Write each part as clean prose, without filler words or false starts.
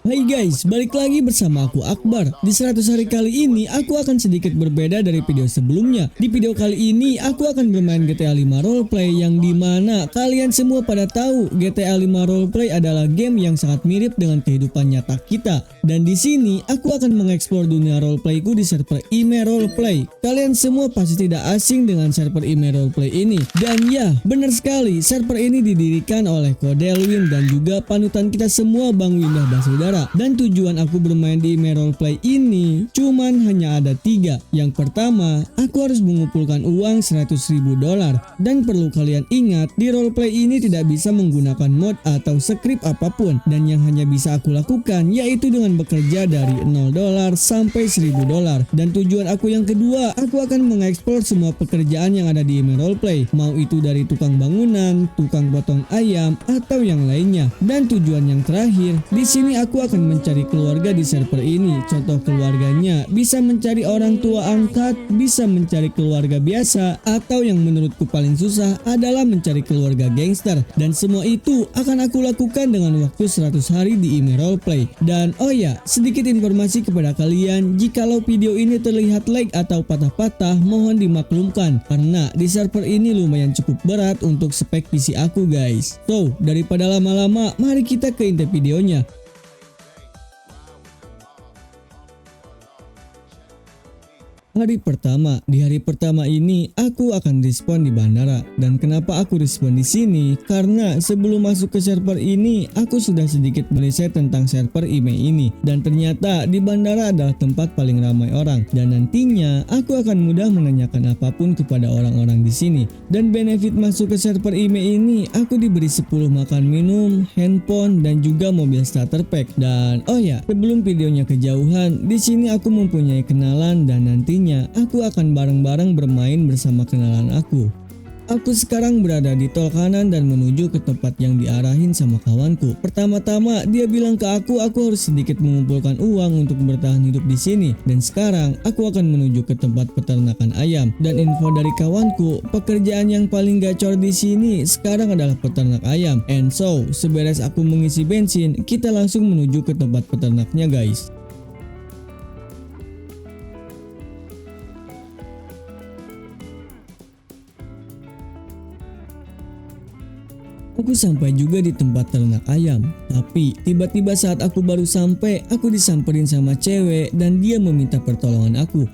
Hai guys, balik lagi bersama aku Akbar. Di 100 hari kali ini aku akan sedikit berbeda dari video sebelumnya. Di video kali ini aku akan bermain GTA 5 Roleplay yang dimana kalian semua pada tahu GTA 5 Roleplay adalah game yang sangat mirip dengan kehidupan nyata kita. Dan di sini aku akan mengeksplor dunia roleplayku di server IME Roleplay. Kalian semua pasti tidak asing dengan server IME Roleplay ini. Dan ya, benar sekali, server ini didirikan oleh Kodelwin dan juga panutan kita semua Bang Windah Basudara. Dan tujuan aku bermain di IME Roleplay ini cuman hanya ada 3. Yang pertama, aku harus mengumpulkan uang $100.000. Dan perlu kalian ingat, di roleplay ini tidak bisa menggunakan mod atau script apapun. Dan yang hanya bisa aku lakukan yaitu dengan bekerja dari $0 sampai $1.000. Dan tujuan aku yang kedua, aku akan mengeksplor semua pekerjaan yang ada di IME Roleplay. Mau itu dari tukang bangunan, tukang potong ayam, atau yang lainnya. Dan tujuan yang terakhir, di sini aku akan mencari keluarga di server ini. Contoh keluarganya bisa mencari orang tua angkat, bisa mencari keluarga biasa, atau yang menurutku paling susah adalah mencari keluarga gangster. Dan semua itu akan aku lakukan dengan waktu 100 hari di IME Roleplay. Dan oh ya, sedikit informasi kepada kalian, jikalau video ini terlihat lag atau patah-patah mohon dimaklumkan karena di server ini lumayan cukup berat untuk spek PC aku guys. So, daripada lama-lama, mari kita ke inti videonya. Hari pertama, di hari pertama ini aku akan respawn di bandara. Dan kenapa aku respawn di sini? Karena sebelum masuk ke server ini, aku sudah sedikit meriset tentang server IME ini. Dan ternyata di bandara adalah tempat paling ramai orang. Dan nantinya aku akan mudah menanyakan apapun kepada orang-orang di sini. Dan benefit masuk ke server IME ini, aku diberi 10 makan minum, handphone, dan juga mobil starter pack. Dan oh ya, sebelum videonya kejauhan, di sini aku mempunyai kenalan dan nantinya aku akan bareng-bareng bermain bersama kenalan aku. Aku sekarang berada di tol kanan dan menuju ke tempat yang diarahin sama kawanku. Pertama-tama dia bilang ke aku harus sedikit mengumpulkan uang untuk bertahan hidup di sini. Dan sekarang aku akan menuju ke tempat peternakan ayam. Dan info dari kawanku, pekerjaan yang paling gacor di sini sekarang adalah peternak ayam. And so, seberes aku mengisi bensin, kita langsung menuju ke tempat peternaknya guys. Aku sampai juga di tempat ternak ayam, tapi tiba-tiba saat aku baru sampai, aku disamperin sama cewek dan dia meminta pertolongan aku.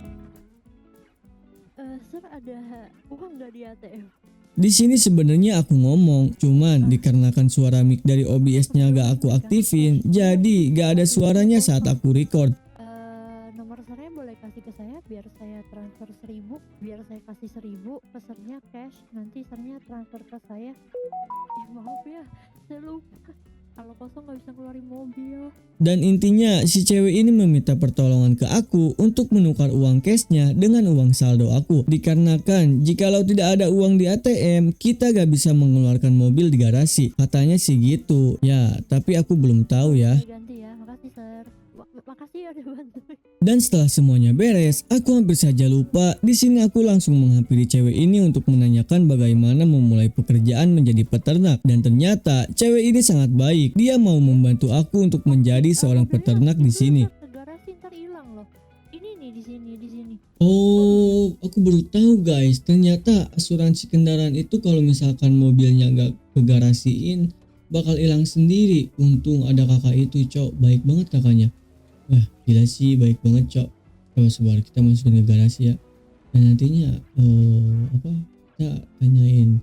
Sir, ada uang nggak di ATM? Di sini sebenarnya aku ngomong, cuman dikarenakan suara mic dari OBS-nya gak aku aktifin, jadi gak ada suaranya saat aku record. Nomor sarnya boleh kasih ke saya biar saya transfer 1.000, biar saya kasih 1.000, pesannya cash, nanti sarnya transfer ke saya. Maaf ya, saya lupa. Kalau kosong nggak bisa keluarin mobil. Dan intinya si cewek ini meminta pertolongan ke aku untuk menukar uang cashnya dengan uang saldo aku. Dikarenakan jikalau tidak ada uang di ATM, kita gak bisa mengeluarkan mobil di garasi. Katanya sih gitu. Ya, tapi aku belum tahu ya. Ganti ya, makasih sir. Makasih ya udah bantuin. Dan setelah semuanya beres, aku hampir saja lupa. Di sini aku langsung menghampiri cewek ini untuk menanyakan bagaimana memulai pekerjaan menjadi peternak. Dan ternyata cewek ini sangat baik. Dia mau membantu aku untuk menjadi seorang peternak di sini. Negara sih ntar hilang loh. Ini nih di sini. Oh, aku baru tahu guys. Ternyata asuransi kendaraan itu kalau misalkan mobilnya gak kegarasiin bakal hilang sendiri. Untung ada kakak itu, cok. Baik banget kakaknya. Wah, gila sih, baik banget cok. Coba sebar kita masukin ke garasi ya. Dan nantinya kita tanyain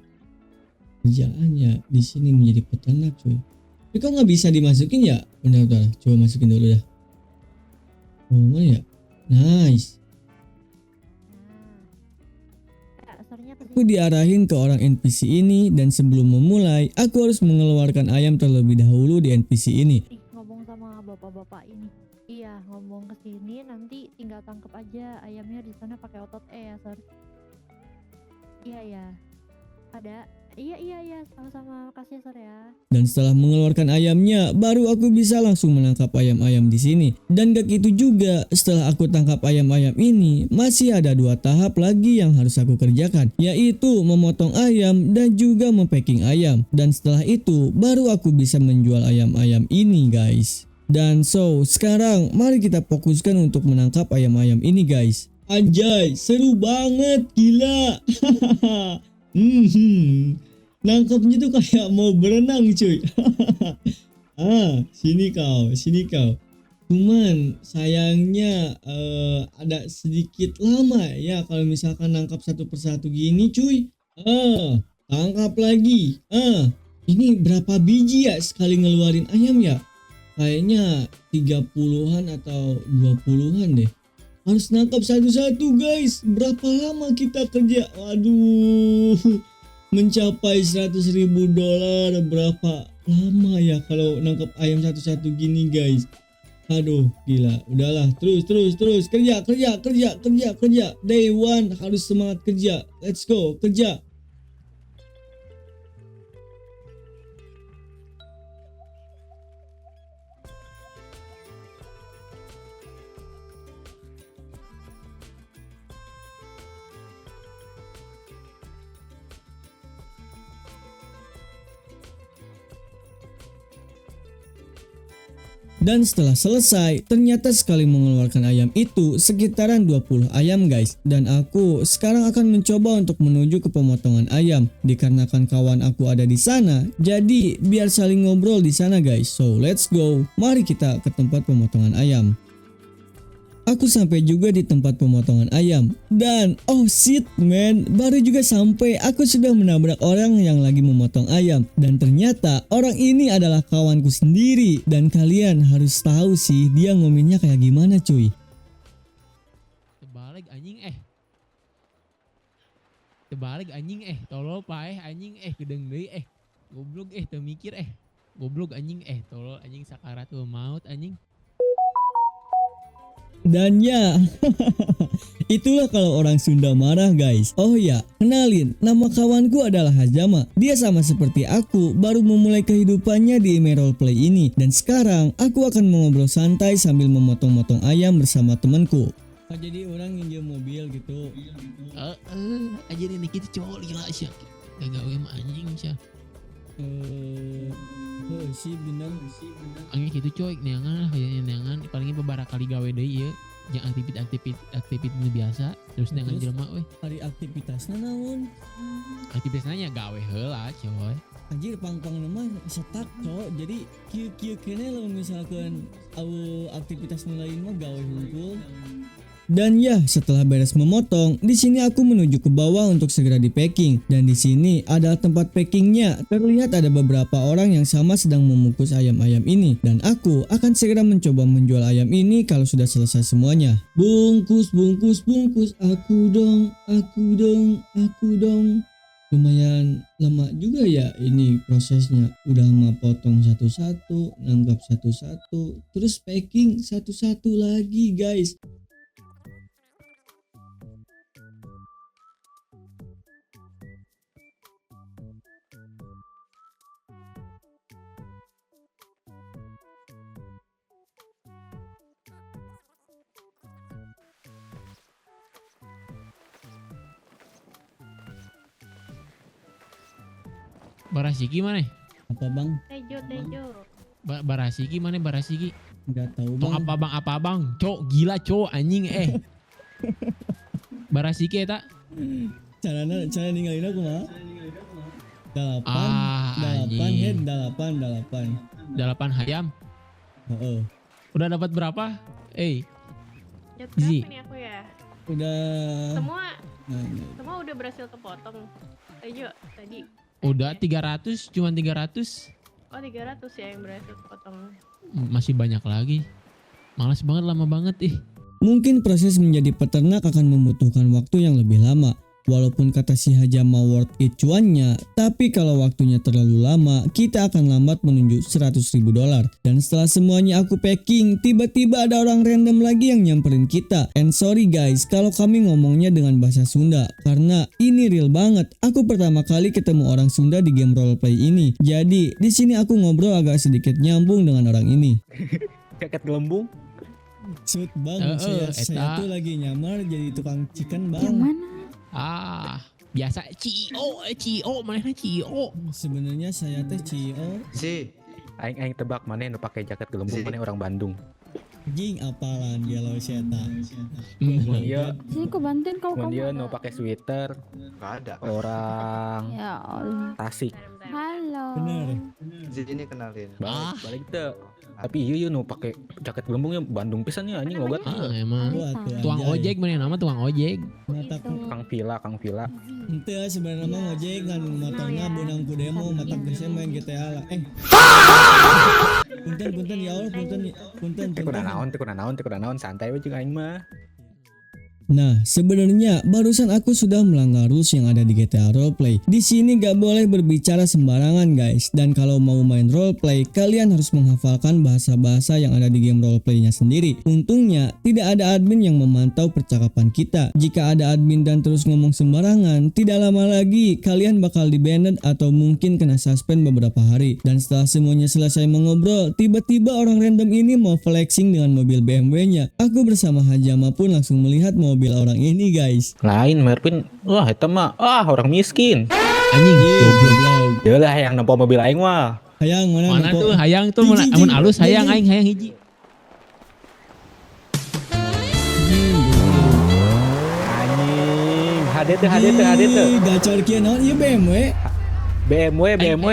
kerjaannya di sini menjadi peternak cuy. Tapi kok nggak bisa dimasukin ya? Bentar, coba masukin dulu dah. Oh mana ya? Nice. Aku diarahin ke orang NPC ini dan sebelum memulai, aku harus mengeluarkan ayam terlebih dahulu di NPC ini. Ngomong sama bapak-bapak ini. Iya, ngomong ke sini nanti tinggal tangkep aja ayamnya di sana pakai otot ya, sir. Iya ya. Ada. Iya, sama-sama. Makasih, sir ya. Dan setelah mengeluarkan ayamnya, baru aku bisa langsung menangkap ayam-ayam di sini. Dan gak gitu juga, setelah aku tangkap ayam-ayam ini, masih ada 2 tahap lagi yang harus aku kerjakan, yaitu memotong ayam dan juga mempacking ayam. Dan setelah itu, baru aku bisa menjual ayam-ayam ini, guys. Dan sekarang mari kita fokuskan untuk menangkap ayam-ayam ini guys. Anjay, seru banget, gila. Nangkapnya tuh kayak mau berenang cuy. Sini kau. Cuman sayangnya ada sedikit lama ya kalau misalkan nangkap satu persatu gini cuy. Tangkap lagi. Ini berapa biji ya sekali ngeluarin ayam ya? Kayaknya 30-an atau 20-an deh. Harus nangkap satu-satu guys. Berapa lama kita kerja? Waduh. Mencapai $100.000. Berapa lama ya kalau nangkap ayam satu-satu gini guys? Aduh, gila. Udahlah, terus kerja. Day one harus semangat kerja. Let's go, kerja. Dan setelah selesai, ternyata sekali mengeluarkan ayam itu sekitaran 20 ayam guys. Dan aku sekarang akan mencoba untuk menuju ke pemotongan ayam. Dikarenakan kawan aku ada di sana, jadi biar saling ngobrol di sana guys. So let's go. Mari kita ke tempat pemotongan ayam. Aku sampai juga di tempat pemotongan ayam. Dan oh shit man, baru juga sampai aku sudah menabrak orang yang lagi memotong ayam. Dan ternyata orang ini adalah kawanku sendiri. Dan kalian harus tahu sih dia ngomennya kayak gimana cuy. Terbalik anjing tolol paeh anjing gedeng deui goblok teu mikir goblok anjing tolol anjing sakaratul maut anjing. Dan ya, itulah kalau orang Sunda marah guys. Oh ya, kenalin, nama kawanku adalah Hazama. Dia sama seperti aku, baru memulai kehidupannya di Emerald Play ini. Dan sekarang, aku akan mengobrol santai sambil memotong-motong ayam bersama temanku. Jadi orang nginjil mobil gitu. Aja ini kita cowok gila sih. Gak gawe mah anjing sih. Si bener. Angin gitu coy, neangan kayaknya neangan palingnya beberapa kali gawe deui ieu. Yang aktivitas biasa terus neangan jelema we. Hari aktivitasna naon? Aktivitasnya nya gawe heula coy. Anjir pang-pang mah setak cok. Jadi kieu kene lamun misalkan aktivitas lain mah gawe hungkul. Dan ya, setelah beres memotong, di sini aku menuju ke bawah untuk segera di packing. Dan di sini adalah tempat packingnya. Terlihat ada beberapa orang yang sama sedang membungkus ayam-ayam ini. Dan aku akan segera mencoba menjual ayam ini kalau sudah selesai semuanya. Bungkus. Aku dong. Lumayan lama juga ya ini prosesnya. Udah potong satu-satu, nanggap satu-satu, terus packing satu-satu lagi guys. Barasiki mana? Apa bang? Tejo. Barasiki mana barasiki? Nggak tahu Tong bang. apa bang? Cok gila cok anjing Barasiki eta? Cara ninggalin aku mah. Dalapan hayam. Udah dapat berapa? Jat Zi. berapa nih aku ya? Udah. Semua udah berhasil kepotong. Ayo tadi. Udah 300, cuma 300. Oh 300 ya yang berhasil kepotong. Masih banyak lagi. Malas banget, lama banget Mungkin proses menjadi peternak akan membutuhkan waktu yang lebih lama. Walaupun kata si Hajama worth it cuannya, tapi kalau waktunya terlalu lama, kita akan lambat menuju $100.000. Dan setelah semuanya aku packing, tiba-tiba ada orang random lagi yang nyamperin kita. And sorry guys, kalau kami ngomongnya dengan bahasa Sunda, karena ini real banget. Aku pertama kali ketemu orang Sunda di game roleplay ini. Jadi, di sini aku ngobrol agak sedikit nyambung dengan orang ini. Keket gelembung. Shoot bang, saya tuh lagi nyamar jadi tukang chicken bang. Yang mana? Biasa Cio, manehna Cio. Sebenarnya saya teh Cio. Si, Aing tebak mana nu pakai jaket gelembung mana orang Bandung. Jing apalan dia lo setan. Mun ieu Sini kok bantuin kalau mun kamu ieu ada. nu pakai sweater Nggak ada. orang Ya Allah. Tasik. Halo. Bener. Sini kenalin. Balik teu. Tapi ieu nu pakai jaket gelembungnya Bandung pisan ya anjing logat. Emang Wah, tuh tukang anjay. ojek mana nama tukang ojek. Mataku Kang Vila. henteu sebenarnya mah ojek kan motornya benang ku demo matak geus main GTA lah. Punten ya Allah punten. Teu naon santai we jeung aing mah. Nah, sebenarnya barusan aku sudah melanggar rules yang ada di GTA Roleplay. Di sini gak boleh berbicara sembarangan guys. Dan kalau mau main roleplay, kalian harus menghafalkan bahasa-bahasa yang ada di game roleplaynya sendiri. Untungnya, tidak ada admin yang memantau percakapan kita. Jika ada admin dan terus ngomong sembarangan, tidak lama lagi kalian bakal di-banned atau mungkin kena suspend beberapa hari. Dan setelah semuanya selesai mengobrol, tiba-tiba orang random ini mau flexing dengan mobil BMW-nya. Aku bersama Hajama pun langsung melihat mobil orang ini guys. Lain Mervin, wah eta mah orang miskin. Anjing Goblok. Dia lah yang nempo mobil aing mah. Hayang mana Mana nempo? tuh hayang tuh Jing, mun jing, alus jing, hayang jing. aing hayang hiji. Anjing, HD teh. Gacor kieu naon ieu BMW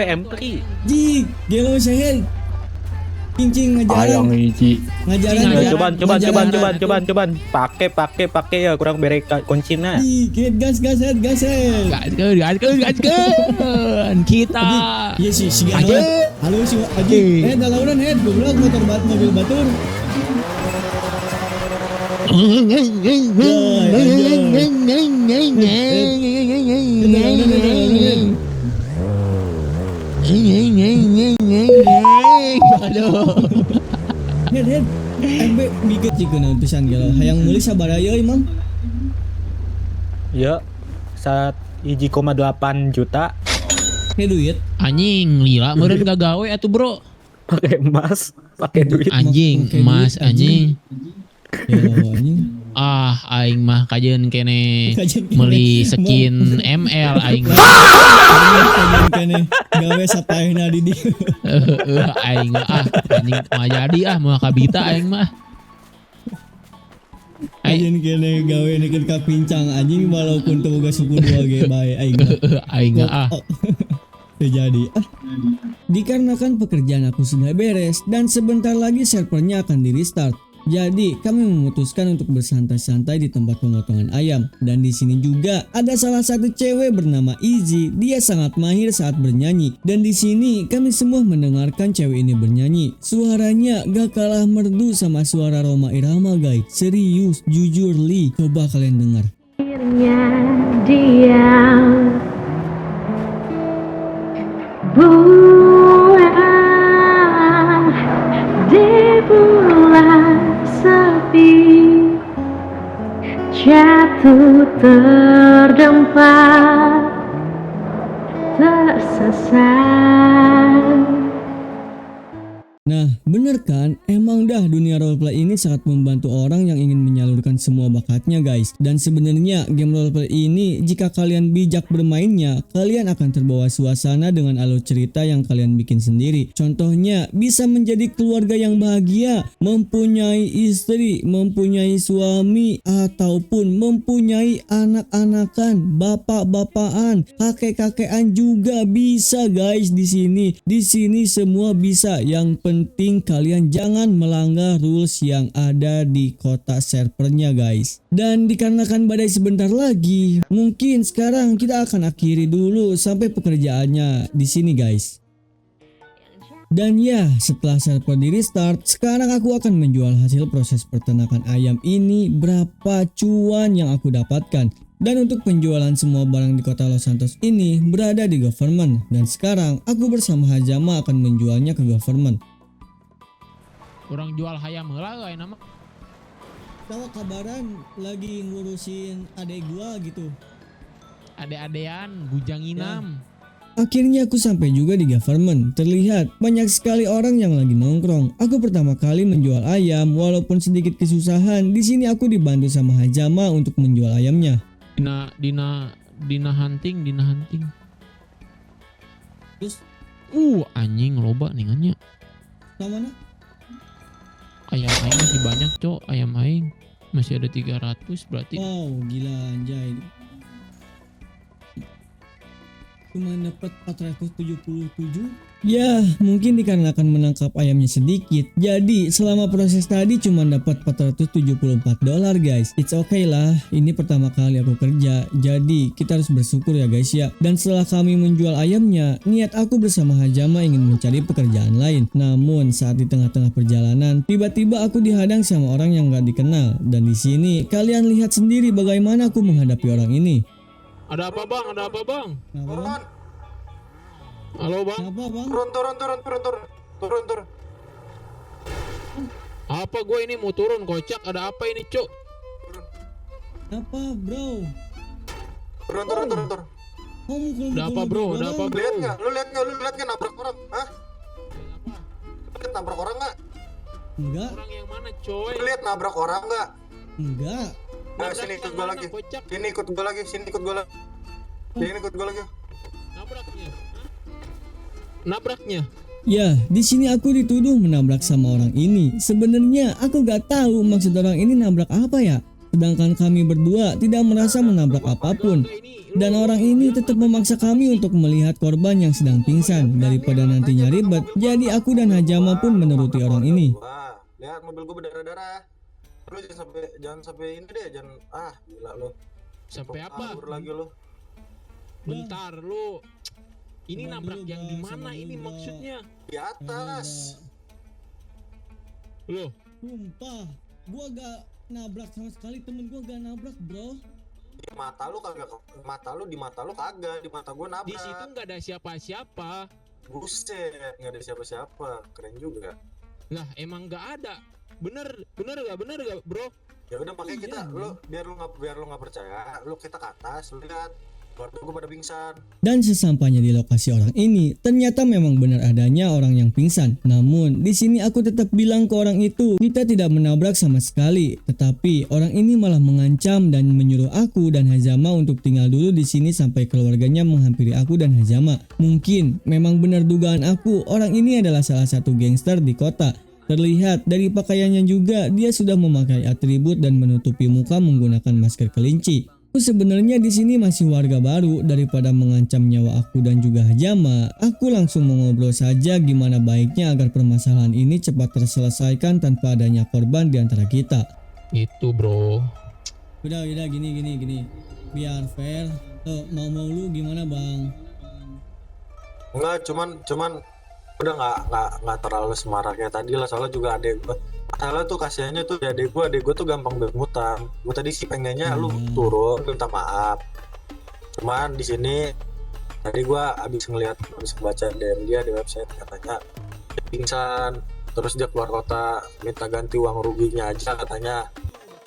M3. Jing, gelo seher. Cincing ngajaran. hiji. Ngajaran. Coba. Pakai ya kurang bere kuncina. Dikit gas. Gaskeun kita. Iya sih Aja. Halo si Aji. Dalaunan goblok mobil batur. Aduh. Head. Embe biget cikeun pisan gelo. Hayang meuli sabaraha Imam? Ya, 1,8 juta He duit. Anjing lila meureun gagawe atuh bro. pakai emas, pakai duit. Anjing Pakai emas duit, anjing. anjing. Gelo anjing. Aing mah kajeun kene Kajeun kene. meuli skin ML aing mah. Kajian kene gawe sapaehna di dieu. Aing mah anjing mah jadi mah kabita aing mah. Aing kene gawe nekeun ka pincang anjing walaupun teu boga suku dua ge bae aing mah. Aing mah Teu jadi. Dikarenakan pekerjaan aku sudah beres dan sebentar lagi servernya akan di restart. Jadi kami memutuskan untuk bersantai-santai di tempat pemotongan ayam. Dan di sini juga ada salah satu cewek bernama Izzy. Dia sangat mahir saat bernyanyi. Dan di sini kami semua mendengarkan cewek ini bernyanyi. Suaranya gak kalah merdu sama suara Rhoma Irama guys. Serius, jujur Li. Coba kalian dengar. Akhirnya diam bulan di bulan sepi jatuh terdempak tersesat. Nah, bener kan? Emang dah dunia roleplay ini sangat membantu orang yang ingin menyalurkan semua bakatnya guys. Dan sebenarnya game roleplay ini jika kalian bijak bermainnya, kalian akan terbawa suasana dengan alur cerita yang kalian bikin sendiri. Contohnya, bisa menjadi keluarga yang bahagia, mempunyai istri, mempunyai suami, ataupun mempunyai anak-anakan, bapak-bapakan, kakek-kakekan juga bisa guys di sini. Di sini semua bisa. Yang penting kalian jangan melanggar rules yang ada di kota servernya guys. Dan dikarenakan badai sebentar lagi, mungkin sekarang kita akan akhiri dulu sampai pekerjaannya di sini guys. Dan ya, setelah server di restart, sekarang aku akan menjual hasil proses peternakan ayam ini berapa cuan yang aku dapatkan. Dan untuk penjualan semua barang di kota Los Santos ini berada di government. Dan sekarang aku bersama Hajama akan menjualnya ke government. Orang jual hayam heula euy nama. Tahu kabaran lagi ngurusin adek gua gitu. Ade-adean bujang inam. Akhirnya aku sampai juga di government. Terlihat banyak sekali orang yang lagi nongkrong. Aku pertama kali menjual ayam walaupun sedikit kesusahan. Di sini aku dibantu sama Hajama untuk menjual ayamnya. Dina hunting. Terus Anjing loba ningannya. Nah, mana? Ayam aing masih banyak, Cok. Ayam aing masih ada 300 berarti. Wow, gila anjay. Cuma dapat 477. Ya, mungkin dikarenakan menangkap ayamnya sedikit. Jadi, selama proses tadi cuma dapat $474 guys. It's okay lah, ini pertama kali aku kerja. Jadi, kita harus bersyukur ya guys ya. Dan setelah kami menjual ayamnya, niat aku bersama Hajama ingin mencari pekerjaan lain. Namun, saat di tengah-tengah perjalanan, tiba-tiba aku dihadang sama orang yang gak dikenal. Dan di sini, kalian lihat sendiri bagaimana aku menghadapi orang ini. Ada apa, Bang? Ada apa, Bang? Kenapa, Bang? Halo, Bang. Kenapa, Bang? Turun. Apa gue ini mau turun, kocak? Ada apa ini, Cok? Apa, bro? Turun. Kamu mukul-mukul Ada apa, bro? gua, Ada apa, Bang? bro? Lu lihat nggak nabrak orang? Hah? Lu lihat nabrak orang nggak? Enggak, Orang yang mana, coy? Lu lihat nabrak orang nggak? enggak. Nah, Nabrak sini ikut yang gua mana, lagi. kocak? Sini ikut gua lagi. Sini ikut gua lagi. Nabraknya? Hah? Nabraknya? Ya, di sini aku dituduh menabrak sama orang ini. Sebenarnya aku gak tahu maksud orang ini nabrak apa ya. Sedangkan kami berdua tidak merasa menabrak apapun. Dan orang ini tetap memaksa kami untuk melihat korban yang sedang pingsan daripada nantinya ribet. Jadi aku dan Hajama pun menuruti orang ini. Wah, lihat mobil gua berdarah-darah. Lu jangan sampai ini deh, jangan gila lu. Sampai apa? Kabur lagi lu. Bentar lu. Ini Sabar nabrak dulu, yang Bang, di mana sabar ini dulu, Bang. maksudnya? Di atas. Loh, Sumpah, gua gak nabrak sama sekali, temen gua gak nabrak bro. Di mata lu kagak, di mata lu kagak, di mata gua nabrak. di situ nggak ada siapa-siapa. Buset, nggak ada siapa-siapa, keren juga. Lah, emang nggak ada. Bener gak, bro? Ya udah makanya kita, Iya, lu biar lu nggak percaya, lu kita ke atas, lu lihat keluarga gua pada pingsan. Dan sesampainya di lokasi orang ini, ternyata memang benar adanya orang yang pingsan. Namun, di sini aku tetap bilang ke orang itu, kita tidak menabrak sama sekali. Tetapi, orang ini malah mengancam dan menyuruh aku dan Hajama untuk tinggal dulu di sini sampai keluarganya menghampiri aku dan Hajama. Mungkin, memang benar dugaan aku, orang ini adalah salah satu gangster di kota. Terlihat dari pakaiannya juga, dia sudah memakai atribut dan menutupi muka menggunakan masker kelinci. Aku sebenarnya di sini masih warga baru, daripada mengancam nyawa aku dan juga Hajama, aku langsung mengobrol saja gimana baiknya agar permasalahan ini cepat terselesaikan tanpa adanya korban di antara kita. Itu, bro. Udah gini. Biar fair. Tuh, mau lu gimana, Bang? Enggak, cuman udah nggak terlalu semaraknya tadi lah, soalnya juga adek gua. Masalah tuh kasihannya tuh adek gua tuh gampang bermutan. Gua tadi sih pengennya lu turun minta maaf. Cuman di sini tadi gua habis baca DM dia di website, katanya dia pingsan, terus dia keluar kota, minta ganti uang ruginya aja katanya.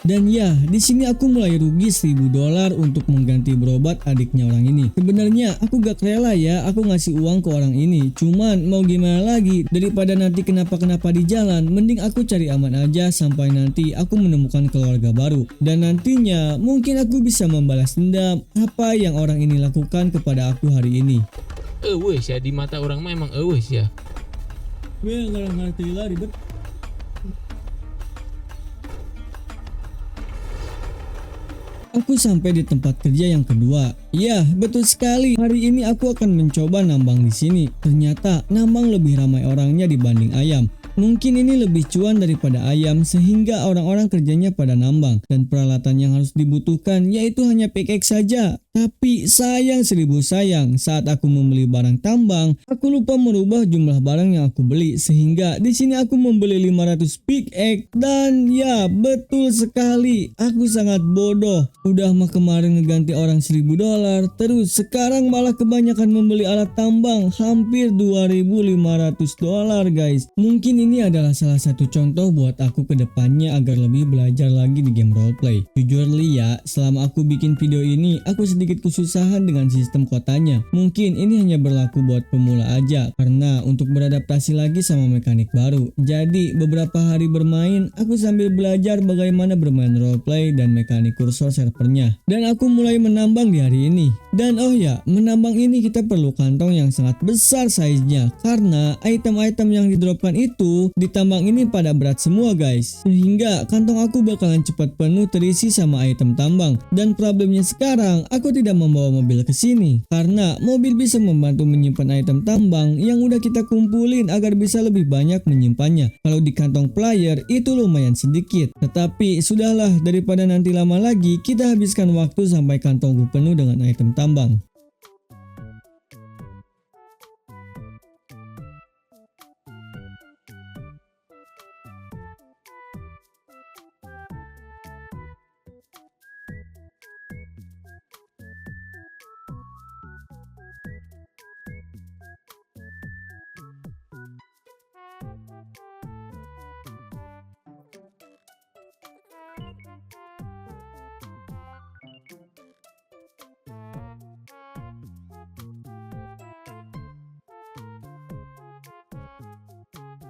Dan ya, di sini aku mulai rugi $1.000 untuk mengganti berobat adiknya orang ini. Sebenarnya aku gak rela ya, aku ngasih uang ke orang ini. Cuman mau gimana lagi, daripada nanti kenapa-kenapa di jalan, mending aku cari aman aja sampai nanti aku menemukan keluarga baru. Dan nantinya mungkin aku bisa membalas dendam apa yang orang ini lakukan kepada aku hari ini. Wes ya, di mata orang mah emang wes ya. Gue gak ngerti lah ribet. Aku sampai di tempat kerja yang kedua. Ya, betul sekali. Hari ini aku akan mencoba nambang di sini. Ternyata nambang lebih ramai orangnya dibanding ayam. Mungkin ini lebih cuan daripada ayam sehingga orang-orang kerjanya pada nambang. Dan peralatan yang harus dibutuhkan yaitu hanya pickaxe saja. Tapi sayang 1000 sayang, saat aku membeli barang tambang, aku lupa merubah jumlah barang yang aku beli sehingga di sini aku membeli 500 pickaxe dan ya betul sekali, aku sangat bodoh. Udah mah kemarin ngeganti orang $1.000, terus sekarang malah kebanyakan membeli alat tambang hampir $2.500 guys. Mungkin ini adalah salah satu contoh buat aku ke depannya agar lebih belajar lagi di game roleplay. Jujur Li ya, selama aku bikin video ini, aku sedikit kesusahan dengan sistem kotanya. Mungkin ini hanya berlaku buat pemula aja, karena untuk beradaptasi lagi sama mekanik baru. Jadi beberapa hari bermain, aku sambil belajar bagaimana bermain roleplay dan mekanik kursor servernya. Dan aku mulai menambang di hari ini. Dan oh ya, menambang ini kita perlu kantong yang sangat besar size-nya, karena item-item yang didropkan itu di tambang ini pada berat semua guys, sehingga kantong aku bakalan cepat penuh terisi sama item tambang. Dan problemnya sekarang aku tidak membawa mobil ke sini, karena mobil bisa membantu menyimpan item tambang yang udah kita kumpulin agar bisa lebih banyak menyimpannya. Kalau di kantong player itu lumayan sedikit, tetapi sudahlah, daripada nanti lama lagi kita habiskan waktu sampai kantongku penuh dengan item tambang.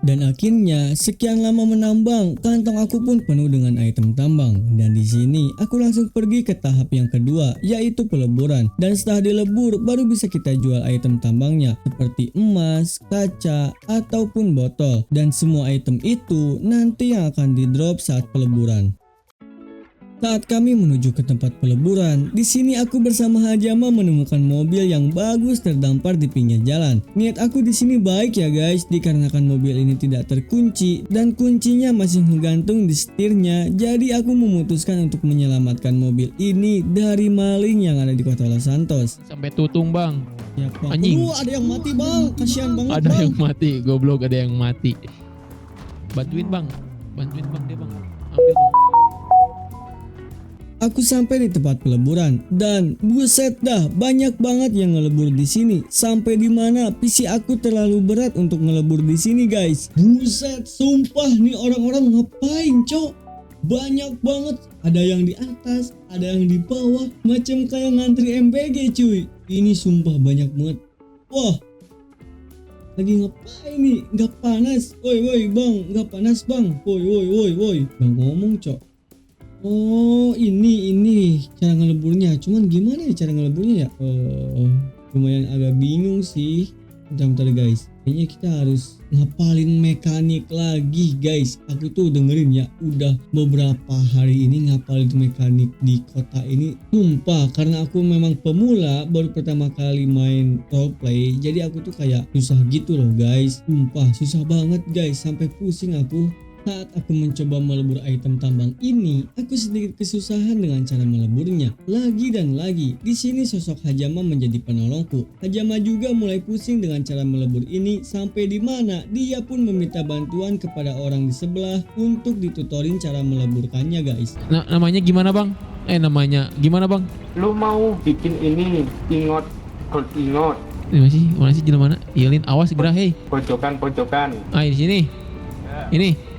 Dan akhirnya sekian lama menambang, kantong aku pun penuh dengan item tambang. Dan di sini aku langsung pergi ke tahap yang kedua, yaitu peleburan. Dan setelah dilebur baru bisa kita jual item tambangnya seperti emas, kaca, ataupun botol. Dan semua item itu nanti yang akan di drop saat peleburan. Saat kami menuju ke tempat peleburan, di sini aku bersama Hajama menemukan mobil yang bagus terdampar di pinggir jalan. Niat aku di sini baik ya guys, dikarenakan mobil ini tidak terkunci dan kuncinya masih menggantung di setirnya. Jadi aku memutuskan untuk menyelamatkan mobil ini dari maling yang ada di kota Los Santos. Sampai tutung bang. Ya Pak. Anjing. Ada yang mati bang, kasihan banget Ada bang. yang mati, goblok, ada yang mati. Bantuin bang dia bang. Ambil bang. Aku sampai di tempat peleburan dan buset dah, banyak banget yang ngelebur di sini. Sampai di mana PC aku terlalu berat untuk ngelebur di sini guys. Buset, sumpah nih orang-orang ngapain cok? Banyak banget, ada yang di atas, ada yang di bawah, macam kayak ngantri MBG cuy. Ini sumpah banyak banget. Wah, lagi ngapain nih? Gak panas? Woi bang, gak panas bang? Woi. Bang ngomong cok. Oh ini cara ngeleburnya. Cuman gimana ya cara ngeleburnya ya? Lumayan agak bingung sih. Bentar guys, kayaknya kita harus ngapalin mekanik lagi guys. Aku tuh dengerin ya, udah beberapa hari ini ngapalin mekanik di kota ini. Sumpah, karena aku memang pemula, baru pertama kali main roleplay, jadi aku tuh kayak susah gitu loh guys. Sumpah susah banget guys, sampai pusing aku. Saat aku mencoba melebur item tambang ini, aku sedikit kesusahan dengan cara meleburnya. Lagi dan lagi, di sini sosok Hajama menjadi penolongku. Hajama juga mulai pusing dengan cara melebur ini, sampai di mana dia pun meminta bantuan kepada orang di sebelah untuk ditutorin cara meleburkannya guys. Nah, namanya gimana bang? Namanya gimana bang? Lu mau bikin ini ingot gold ingot Mana sih jalan mana? Ilin, awas gerah hei. pojokan Di sini. Ini.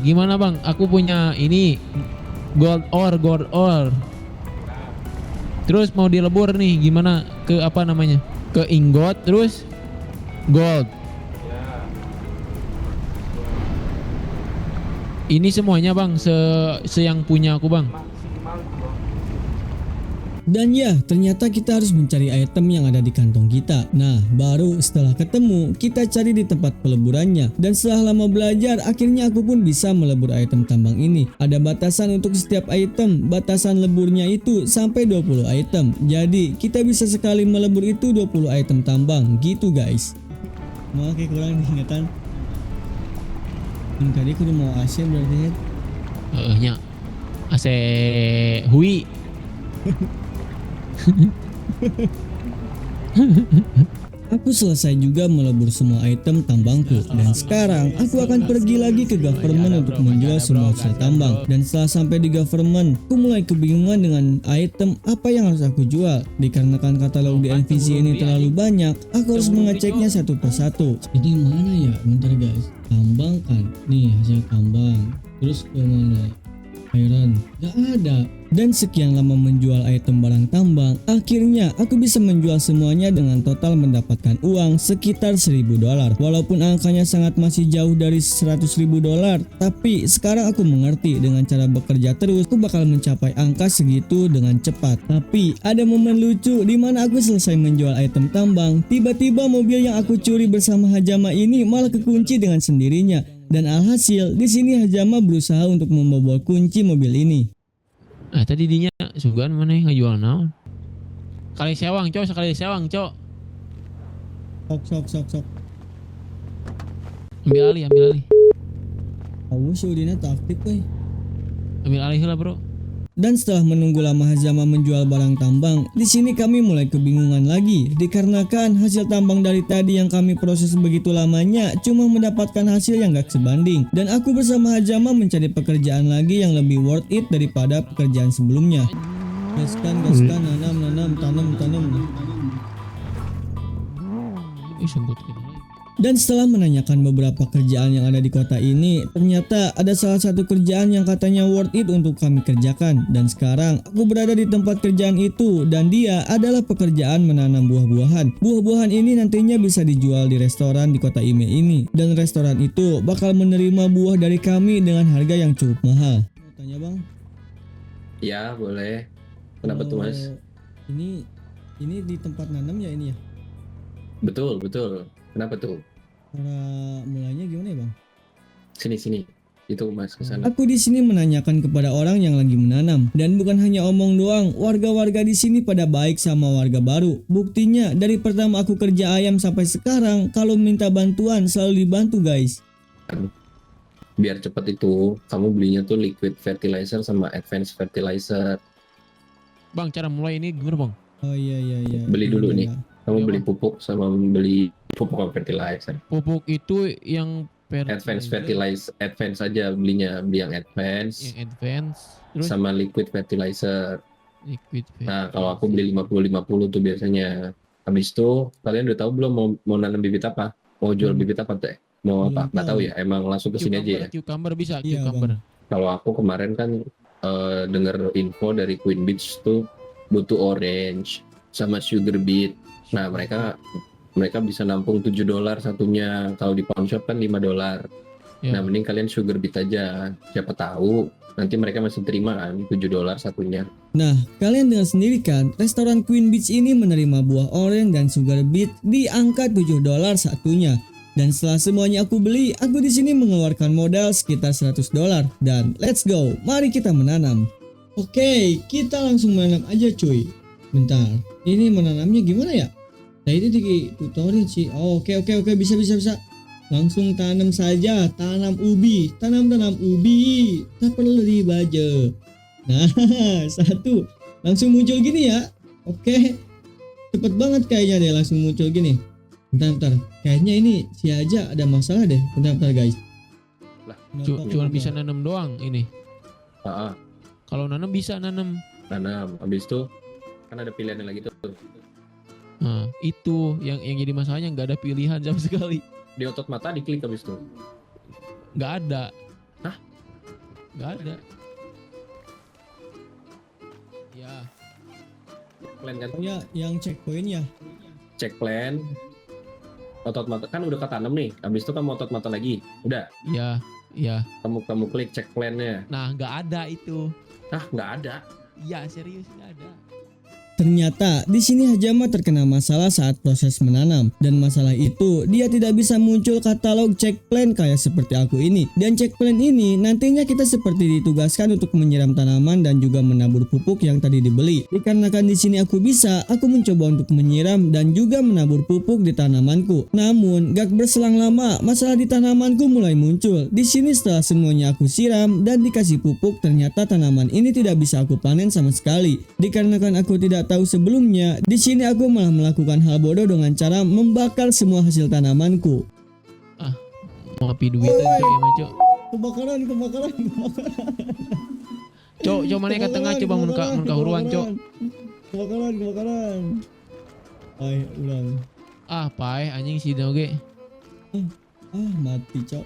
Gimana bang? Aku punya ini gold ore. Terus mau dilebur nih, gimana? Ke apa namanya? Ke ingot terus gold. Ini semuanya bang, se yang punya aku bang. Dan ya, ternyata kita harus mencari item yang ada di kantong kita. Nah, baru setelah ketemu, kita cari di tempat peleburannya. Dan setelah lama belajar, akhirnya aku pun bisa melebur item tambang ini. Ada batasan untuk setiap item. Batasan leburnya itu sampai 20 item. Jadi, kita bisa sekali melebur itu 20 item tambang. Gitu guys. Mau kayak kurang diingatan. Tadi aku udah mau AC berarti ya. Nya AC Hui. Aku selesai juga melebur semua item tambangku dan sekarang aku akan pergi lagi ke government untuk menjual semua hasil tambang. Dan setelah sampai di government, aku mulai kebingungan dengan item apa yang harus aku jual. Dikarenakan katalog di NPC ini terlalu banyak, aku harus mengeceknya satu persatu. Ini mana ya? Bentar guys. Tambang kan? Nih hasil tambang. Terus ke mana? Iron, gak ada. Dan sekian lama menjual item barang tambang, akhirnya aku bisa menjual semuanya dengan total mendapatkan uang sekitar $1.000. Walaupun angkanya sangat masih jauh dari $100.000, tapi sekarang aku mengerti dengan cara bekerja terus, aku bakal mencapai angka segitu dengan cepat. Tapi ada momen lucu di mana aku selesai menjual item tambang, tiba-tiba mobil yang aku curi bersama Hajama ini malah kekunci dengan sendirinya. Dan alhasil di sini Hajama berusaha untuk membobol kunci mobil ini. Tadi dinya sugan mana yang ngajual naon? Sekali sewang, Cok. Sok. Ambil alih. Awas udina taktik weh. Ambil alih lah, Bro. Dan setelah menunggu lama Hajama menjual barang tambang, di sini kami mulai kebingungan lagi dikarenakan hasil tambang dari tadi yang kami proses begitu lamanya cuma mendapatkan hasil yang gak sebanding. Dan aku bersama Hajama mencari pekerjaan lagi yang lebih worth it daripada pekerjaan sebelumnya. Gaskan, nanam, tanam. Sebut kita lagi. Dan setelah menanyakan beberapa kerjaan yang ada di kota ini, ternyata ada salah satu kerjaan yang katanya worth it untuk kami kerjakan. Dan sekarang aku berada di tempat kerjaan itu dan dia adalah pekerjaan menanam buah-buahan. Buah-buahan ini nantinya bisa dijual di restoran di kota Ime ini. Dan restoran itu bakal menerima buah dari kami dengan harga yang cukup mahal. Mau tanya bang? Ya boleh. Kenapa tuh mas? Ini di tempat nanam ya ini ya? Betul. Kenapa tuh? Cara mulainya gimana ya bang? Sini. Itu mas kesana. Aku di sini menanyakan kepada orang yang lagi menanam dan bukan hanya omong doang. Warga-warga di sini pada baik sama warga baru. Buktinya dari pertama aku kerja ayam sampai sekarang kalau minta bantuan selalu dibantu guys. Biar cepet itu kamu belinya tuh liquid fertilizer sama advanced fertilizer. Bang, cara mulai ini gimana, Bang? Oh iya. Beli dulu nih. Kamu Iya, beli Bang. pupuk sama beli pupuk sama fertilizer. Pupuk itu yang Advanced fertilizer, advance aja belinya, beli yang advance yang advance, terus sama liquid fertilizer. liquid Nah, kalau aku beli 50-50 tuh biasanya. Habis itu kalian udah tahu belum mau nanam bibit apa? Mau jual bibit apa teh? Mau Belum apa? Nggak tahu tahu. ya. Emang langsung ke sini aja ya. Cucumber bisa, Iya, cucumber. Kalau aku kemarin kan denger info dari Queen Beach tuh butuh orange sama sugar beet. Nah, mereka bisa nampung $7 satunya. Kalau di pawn shop kan $5. Ya. Nah, mending kalian sugar beet aja. Siapa tahu nanti mereka masih terima kan $7 satunya. Nah, kalian dengar sendiri kan, restoran Queen Beach ini menerima buah orange dan sugar beet di angka $7 satunya. Dan setelah semuanya aku beli, aku di sini mengeluarkan modal sekitar $100 dan let's go, mari kita menanam. Oke, kita langsung menanam aja cuy. Bentar, ini menanamnya gimana ya? Tadi di tutorial sih. Oh, oke, bisa. Langsung tanam saja, tanam ubi, tanam ubi, tak perlu dibaca. Nah, satu, langsung muncul gini ya. Oke, cepet banget kayaknya deh langsung muncul gini. Bentar, kayaknya ini si aja ada masalah deh. Bentar guys. Lah, Cuma bisa nanam doang ini. Kalau nanam bisa nanam. Nanam. Habis itu kan ada pilihan lagi tuh. Nah, itu yang jadi masalahnya, nggak ada pilihan sama sekali. Di otot mata diklik habis itu. Nggak ada. Hah? Nggak ada. Ya. Plan kan? Oh ya, yang checkpoint ya. Cek plan. Otot mata kan udah ketanam nih. Habis itu kamu otot mata lagi. Udah. Ya. Kamu klik cek plannya. Nah, nggak ada itu. Nggak ada. Iya, serius nggak ada. Ternyata di sini Hajama terkena masalah saat proses menanam dan masalah itu dia tidak bisa muncul katalog check plan kayak seperti aku ini. Dan check plan ini nantinya kita seperti ditugaskan untuk menyiram tanaman dan juga menabur pupuk yang tadi dibeli. Dikarenakan di sini aku bisa, aku mencoba untuk menyiram dan juga menabur pupuk di tanamanku. Namun gak berselang lama masalah di tanamanku mulai muncul. Di sini setelah semuanya aku siram dan dikasih pupuk, ternyata tanaman ini tidak bisa aku panen sama sekali. Dikarenakan aku tidak tahu sebelumnya, di sini aku malah melakukan hal bodoh dengan cara membakar semua hasil tanamanku. Mau ngopi duitan cok ya mah cok. Kebakaran. Cok mana ke tengah coba mun ka huruan cok. Kebakaran. Ay, ulang. Paeh anjing si oge. Mati cok.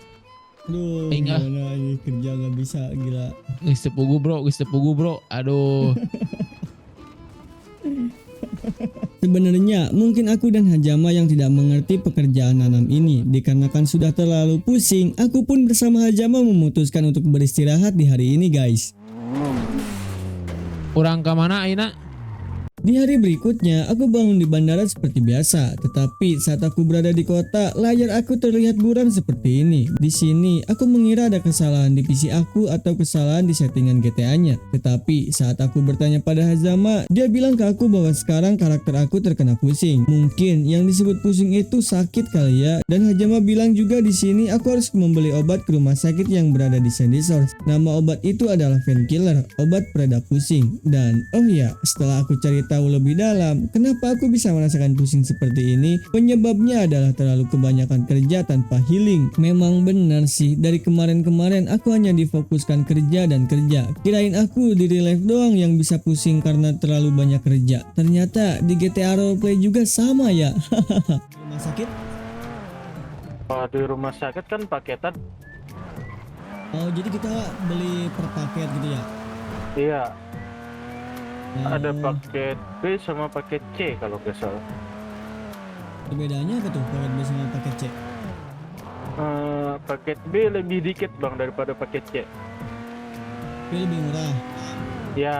Aduh, Enggak. gimana ini kerja nggak bisa, gila. Geus tepugu bro. Aduh. Sebenarnya mungkin aku dan Hajama yang tidak mengerti pekerjaan nanam ini. Dikarenakan sudah terlalu pusing, aku pun bersama Hajama memutuskan untuk beristirahat di hari ini guys. Urang ka mana ayeuna? Di hari berikutnya, aku bangun di bandara seperti biasa. Tetapi saat aku berada di kota, layar aku terlihat buram seperti ini. Di sini, aku mengira ada kesalahan di PC aku atau kesalahan di settingan GTA-nya. Tetapi saat aku bertanya pada Hazama, dia bilang ke aku bahwa sekarang karakter aku terkena pusing. Mungkin yang disebut pusing itu sakit kali ya. Dan Hazama bilang juga di sini aku harus membeli obat ke rumah sakit yang berada di Sandy Shores. Nama obat itu adalah painkiller, obat pereda pusing. Dan oh ya, setelah aku cari tahu lebih dalam, kenapa aku bisa merasakan pusing seperti ini? Penyebabnya adalah terlalu kebanyakan kerja tanpa healing. Memang benar sih, dari kemarin-kemarin aku hanya difokuskan kerja dan kerja. Kirain aku di real life doang yang bisa pusing karena terlalu banyak kerja. Ternyata di GTA Roleplay juga sama ya. Rumah sakit? Di rumah sakit kan paketan. Oh, jadi kita beli per paket gitu ya? Iya, ada Oh, paket B sama paket C kalau nggak salah. bedanya apa tuh paket B sama paket C? Paket B lebih dikit bang daripada paket C. B lebih murah. Ya,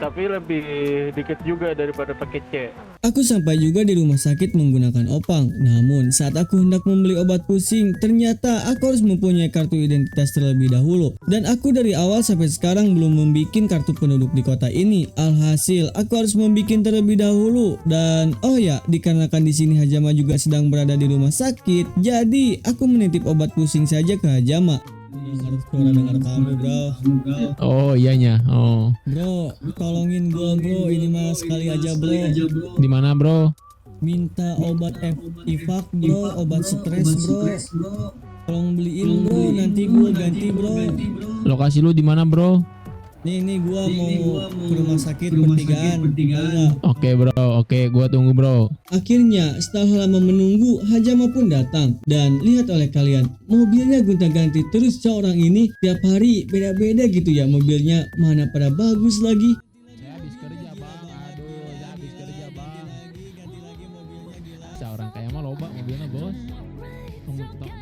tapi lebih dikit juga daripada paket C. Aku sampai juga di rumah sakit menggunakan opang. Namun saat aku hendak membeli obat pusing, ternyata aku harus mempunyai kartu identitas terlebih dahulu. Dan aku dari awal sampai sekarang belum membuat kartu penduduk di kota ini. Alhasil aku harus membuat terlebih dahulu. Dan oh ya, dikarenakan di sini Hajama juga sedang berada di rumah sakit, jadi aku menitip obat pusing saja ke Hajama. Dengar kamu bro. Oh iyanya. Oh. Bro, tolongin gua bro, ini mah sekali aja bro. Di mana bro? Minta obat IFAK bro, obat stres bro. Tolong beliin bro, nanti gua ganti bro. Lokasi lu di mana bro? Nih gua mau ke rumah sakit pertigaan. Enggak. Oke bro, oke gua tunggu bro. Akhirnya setelah lama menunggu, Hajama pun datang. Dan lihat oleh kalian, mobilnya gonta-ganti terus seorang ini. Tiap hari beda-beda gitu ya mobilnya, mana pada bagus lagi. Saya habis kerja bang, Seorang kayak mah loba mobilnya bos.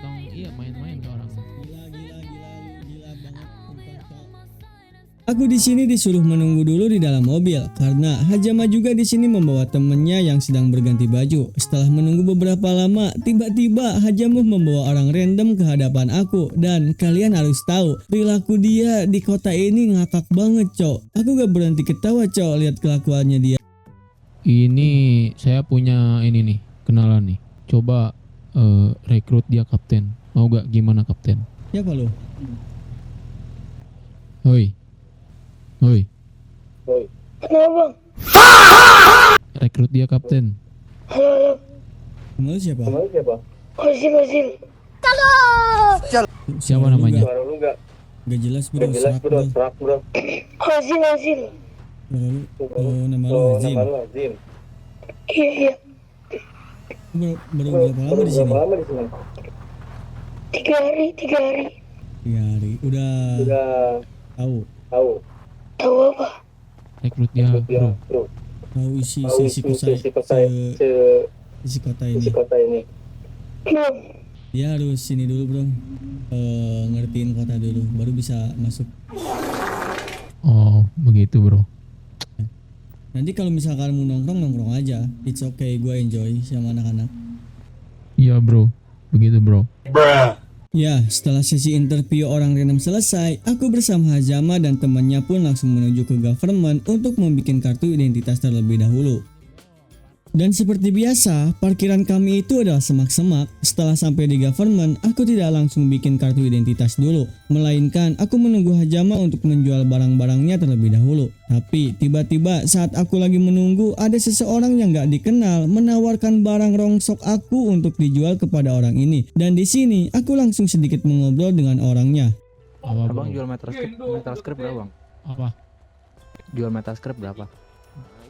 Tong iya main-main ke orang. Aku di sini disuruh menunggu dulu di dalam mobil karena Hajama juga di sini membawa temennya yang sedang berganti baju. Setelah menunggu beberapa lama, tiba-tiba Hajama membawa orang random ke hadapan aku. Dan kalian harus tahu, perilaku dia di kota ini ngakak banget cok. Aku gak berhenti ketawa cok lihat kelakuannya dia. Ini saya punya ini nih, kenalan nih. Coba rekrut dia kapten. Mau gak gimana kapten? Siapa lo? Hoi. Kenapa? Rekrut dia kapten. Kamu siapa? Osil. Siapa namanya? Gak jelas bro, serak bro. Osil. Oh, nama lo Hazim. Iya. Baru berapa lama di sini? 3 hari. 3 hari. Udah tahu Tahu apa? Rekrut dia bro. tahu isi kota ini. Belum. Dia harus sini dulu bro, ngertiin kota dulu baru bisa masuk. Oh begitu bro. Nanti kalau misalkan mau nongkrong aja, it's okay, gue enjoy sama anak-anak. Iya bro, begitu bro. Ya, setelah sesi interview orang random selesai, aku bersama Hajama dan temannya pun langsung menuju ke government untuk membuat kartu identitas terlebih dahulu. Dan seperti biasa, parkiran kami itu adalah semak-semak. Setelah sampai di government, aku tidak langsung bikin kartu identitas dulu, melainkan aku menunggu Hajama untuk menjual barang-barangnya terlebih dahulu. Tapi tiba-tiba saat aku lagi menunggu, ada seseorang yang gak dikenal menawarkan barang rongsok aku untuk dijual kepada orang ini. Dan di sini aku langsung sedikit mengobrol dengan orangnya. Apa, Abang bro? jual metal script berapa bang? Apa? Jual metal script berapa?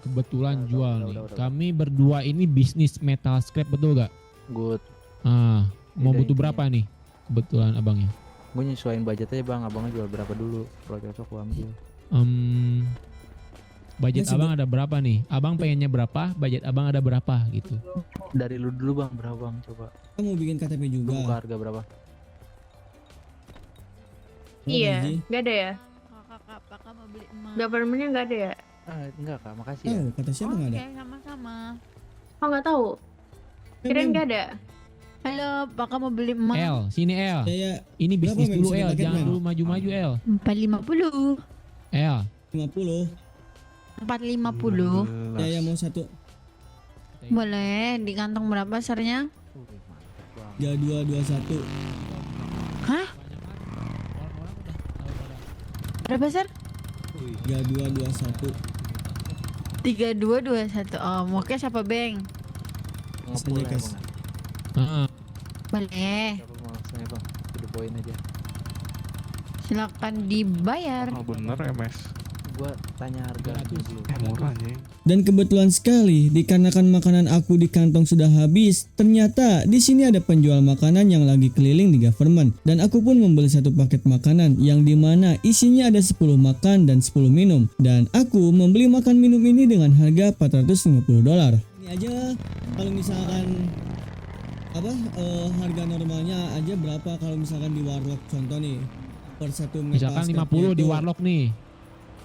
Kebetulan jual nih. udah. Kami berdua ini bisnis metal scrap, betul gak? Good. Ah, mau Beda butuh intinya. berapa nih? Kebetulan abangnya. Gue nyesuaiin budget aja bang. Abangnya jual berapa dulu? Kalau cocok gue ambil. Budget Ya, abang ada berapa nih? Abang pengennya berapa? Budget abang ada berapa gitu? Dari lu dulu bang, berapa bang? Coba. Kamu bikin KTP Lu buka juga? harga berapa? Iya, Ji? nggak ada ya? Kakak mau beli emas. Governmentnya nggak ada ya? Enggak kak, makasih ya. Oh, kata siapa nggak ada? Sama-sama. Oh nggak tahu. Kirain nggak ada. Halo, kakak mau beli emas. L, sini L. Saya Ini Berapa, bisnis men? dulu Sudah L, paket, jangan men? dulu maju-maju L. 450. L. 50. 450. Saya mau satu. Boleh, di kantong berapa sernya? 3221. Hah? Berapa ser? 3221. 3221. Oh, mau cash apa bank? Saja, ya, guys. Heeh. Boleh. Berapa maksudnya bang? Udah poin aja. Silakan dibayar. bener MS. Gua tanya harga 300. dulu. Murah aja. Dan kebetulan sekali, dikarenakan makanan aku di kantong sudah habis, ternyata di sini ada penjual makanan yang lagi keliling di government. Dan aku pun membeli satu paket makanan yang dimana isinya ada 10 makan dan 10 minum. Dan aku membeli makan minum ini dengan harga $450. Ini aja kalau misalkan harga normalnya aja berapa kalau misalkan di warlock contoh nih per satu metal Misalkan scrap 50 di itu warlock nih.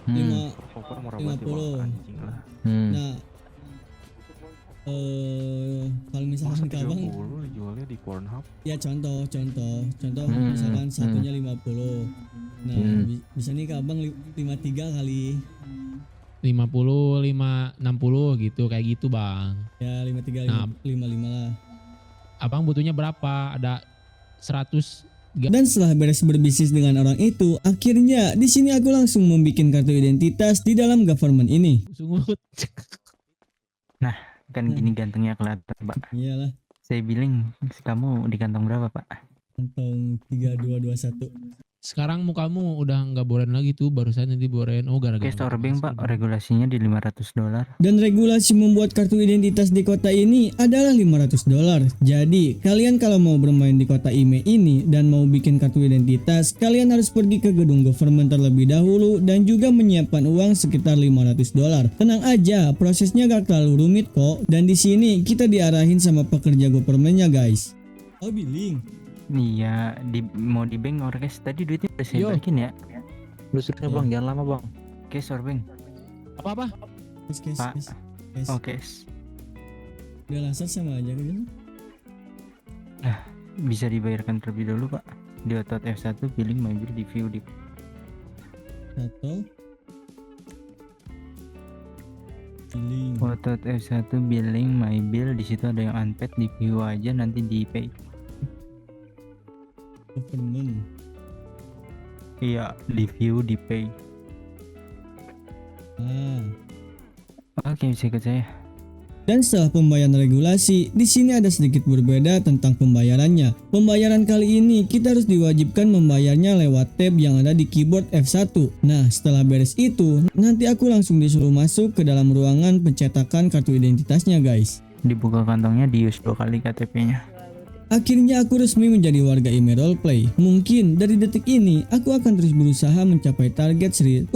50. Nah, kalau misalkan kabang dijualnya di Pornhub. ya contoh Hmm, misalkan satunya 50. Nah, bisa nih kabang 53 kali. 50, 60 gitu, kayak gitu bang. Ya 53 Nah. 55 lah. Abang butuhnya berapa? Ada 100. Dan setelah beres berbisnis dengan orang itu, akhirnya di sini aku langsung membuat kartu identitas di dalam government ini. Sungut. Kan gini gantengnya kelihatan pak. Iyalah, Saya bilang kamu di kantong berapa pak? kantong 3221. Sekarang mukamu udah nggak boren lagi tuh, barusan nanti boren. Oh gara-gara. Oke, store bank pak, regulasinya di $500. Dan regulasi membuat kartu identitas di kota ini adalah $500. Jadi, kalian kalau mau bermain di kota Ime ini dan mau bikin kartu identitas, kalian harus pergi ke gedung government terlebih dahulu dan juga menyiapkan uang sekitar $500. Tenang aja, prosesnya gak terlalu rumit kok. Dan di sini kita diarahin sama pekerja governmentnya guys. Oh, billing. Iya, mau di bank or cash tadi duitnya udah saya Yo. balikin ya. Lu sudah Yo. bang, jangan lama bang. Cash or bank? Apa-apa? Kes. Pak. Oh cash. Udah laser sama aja kan? Bisa dibayarkan terlebih dahulu pak. Di otot F1 billing my bill di view di. Atau billing. Otot F1 billing my bill, di situ ada yang unpaid, di view aja nanti di pay. Government. Iya, di view di pay. Oke, bisa ikut saya. Dan setelah pembayaran regulasi, di sini ada sedikit berbeda tentang pembayarannya. Pembayaran kali ini kita harus diwajibkan membayarnya lewat tab yang ada di keyboard F1. Nah, setelah beres itu, nanti aku langsung disuruh masuk ke dalam ruangan pencetakan kartu identitasnya, guys. Dibuka kantongnya, di use 2 kali KTP-nya. Akhirnya aku resmi menjadi warga Ime Roleplay. Mungkin dari detik ini aku akan terus berusaha mencapai target $100.000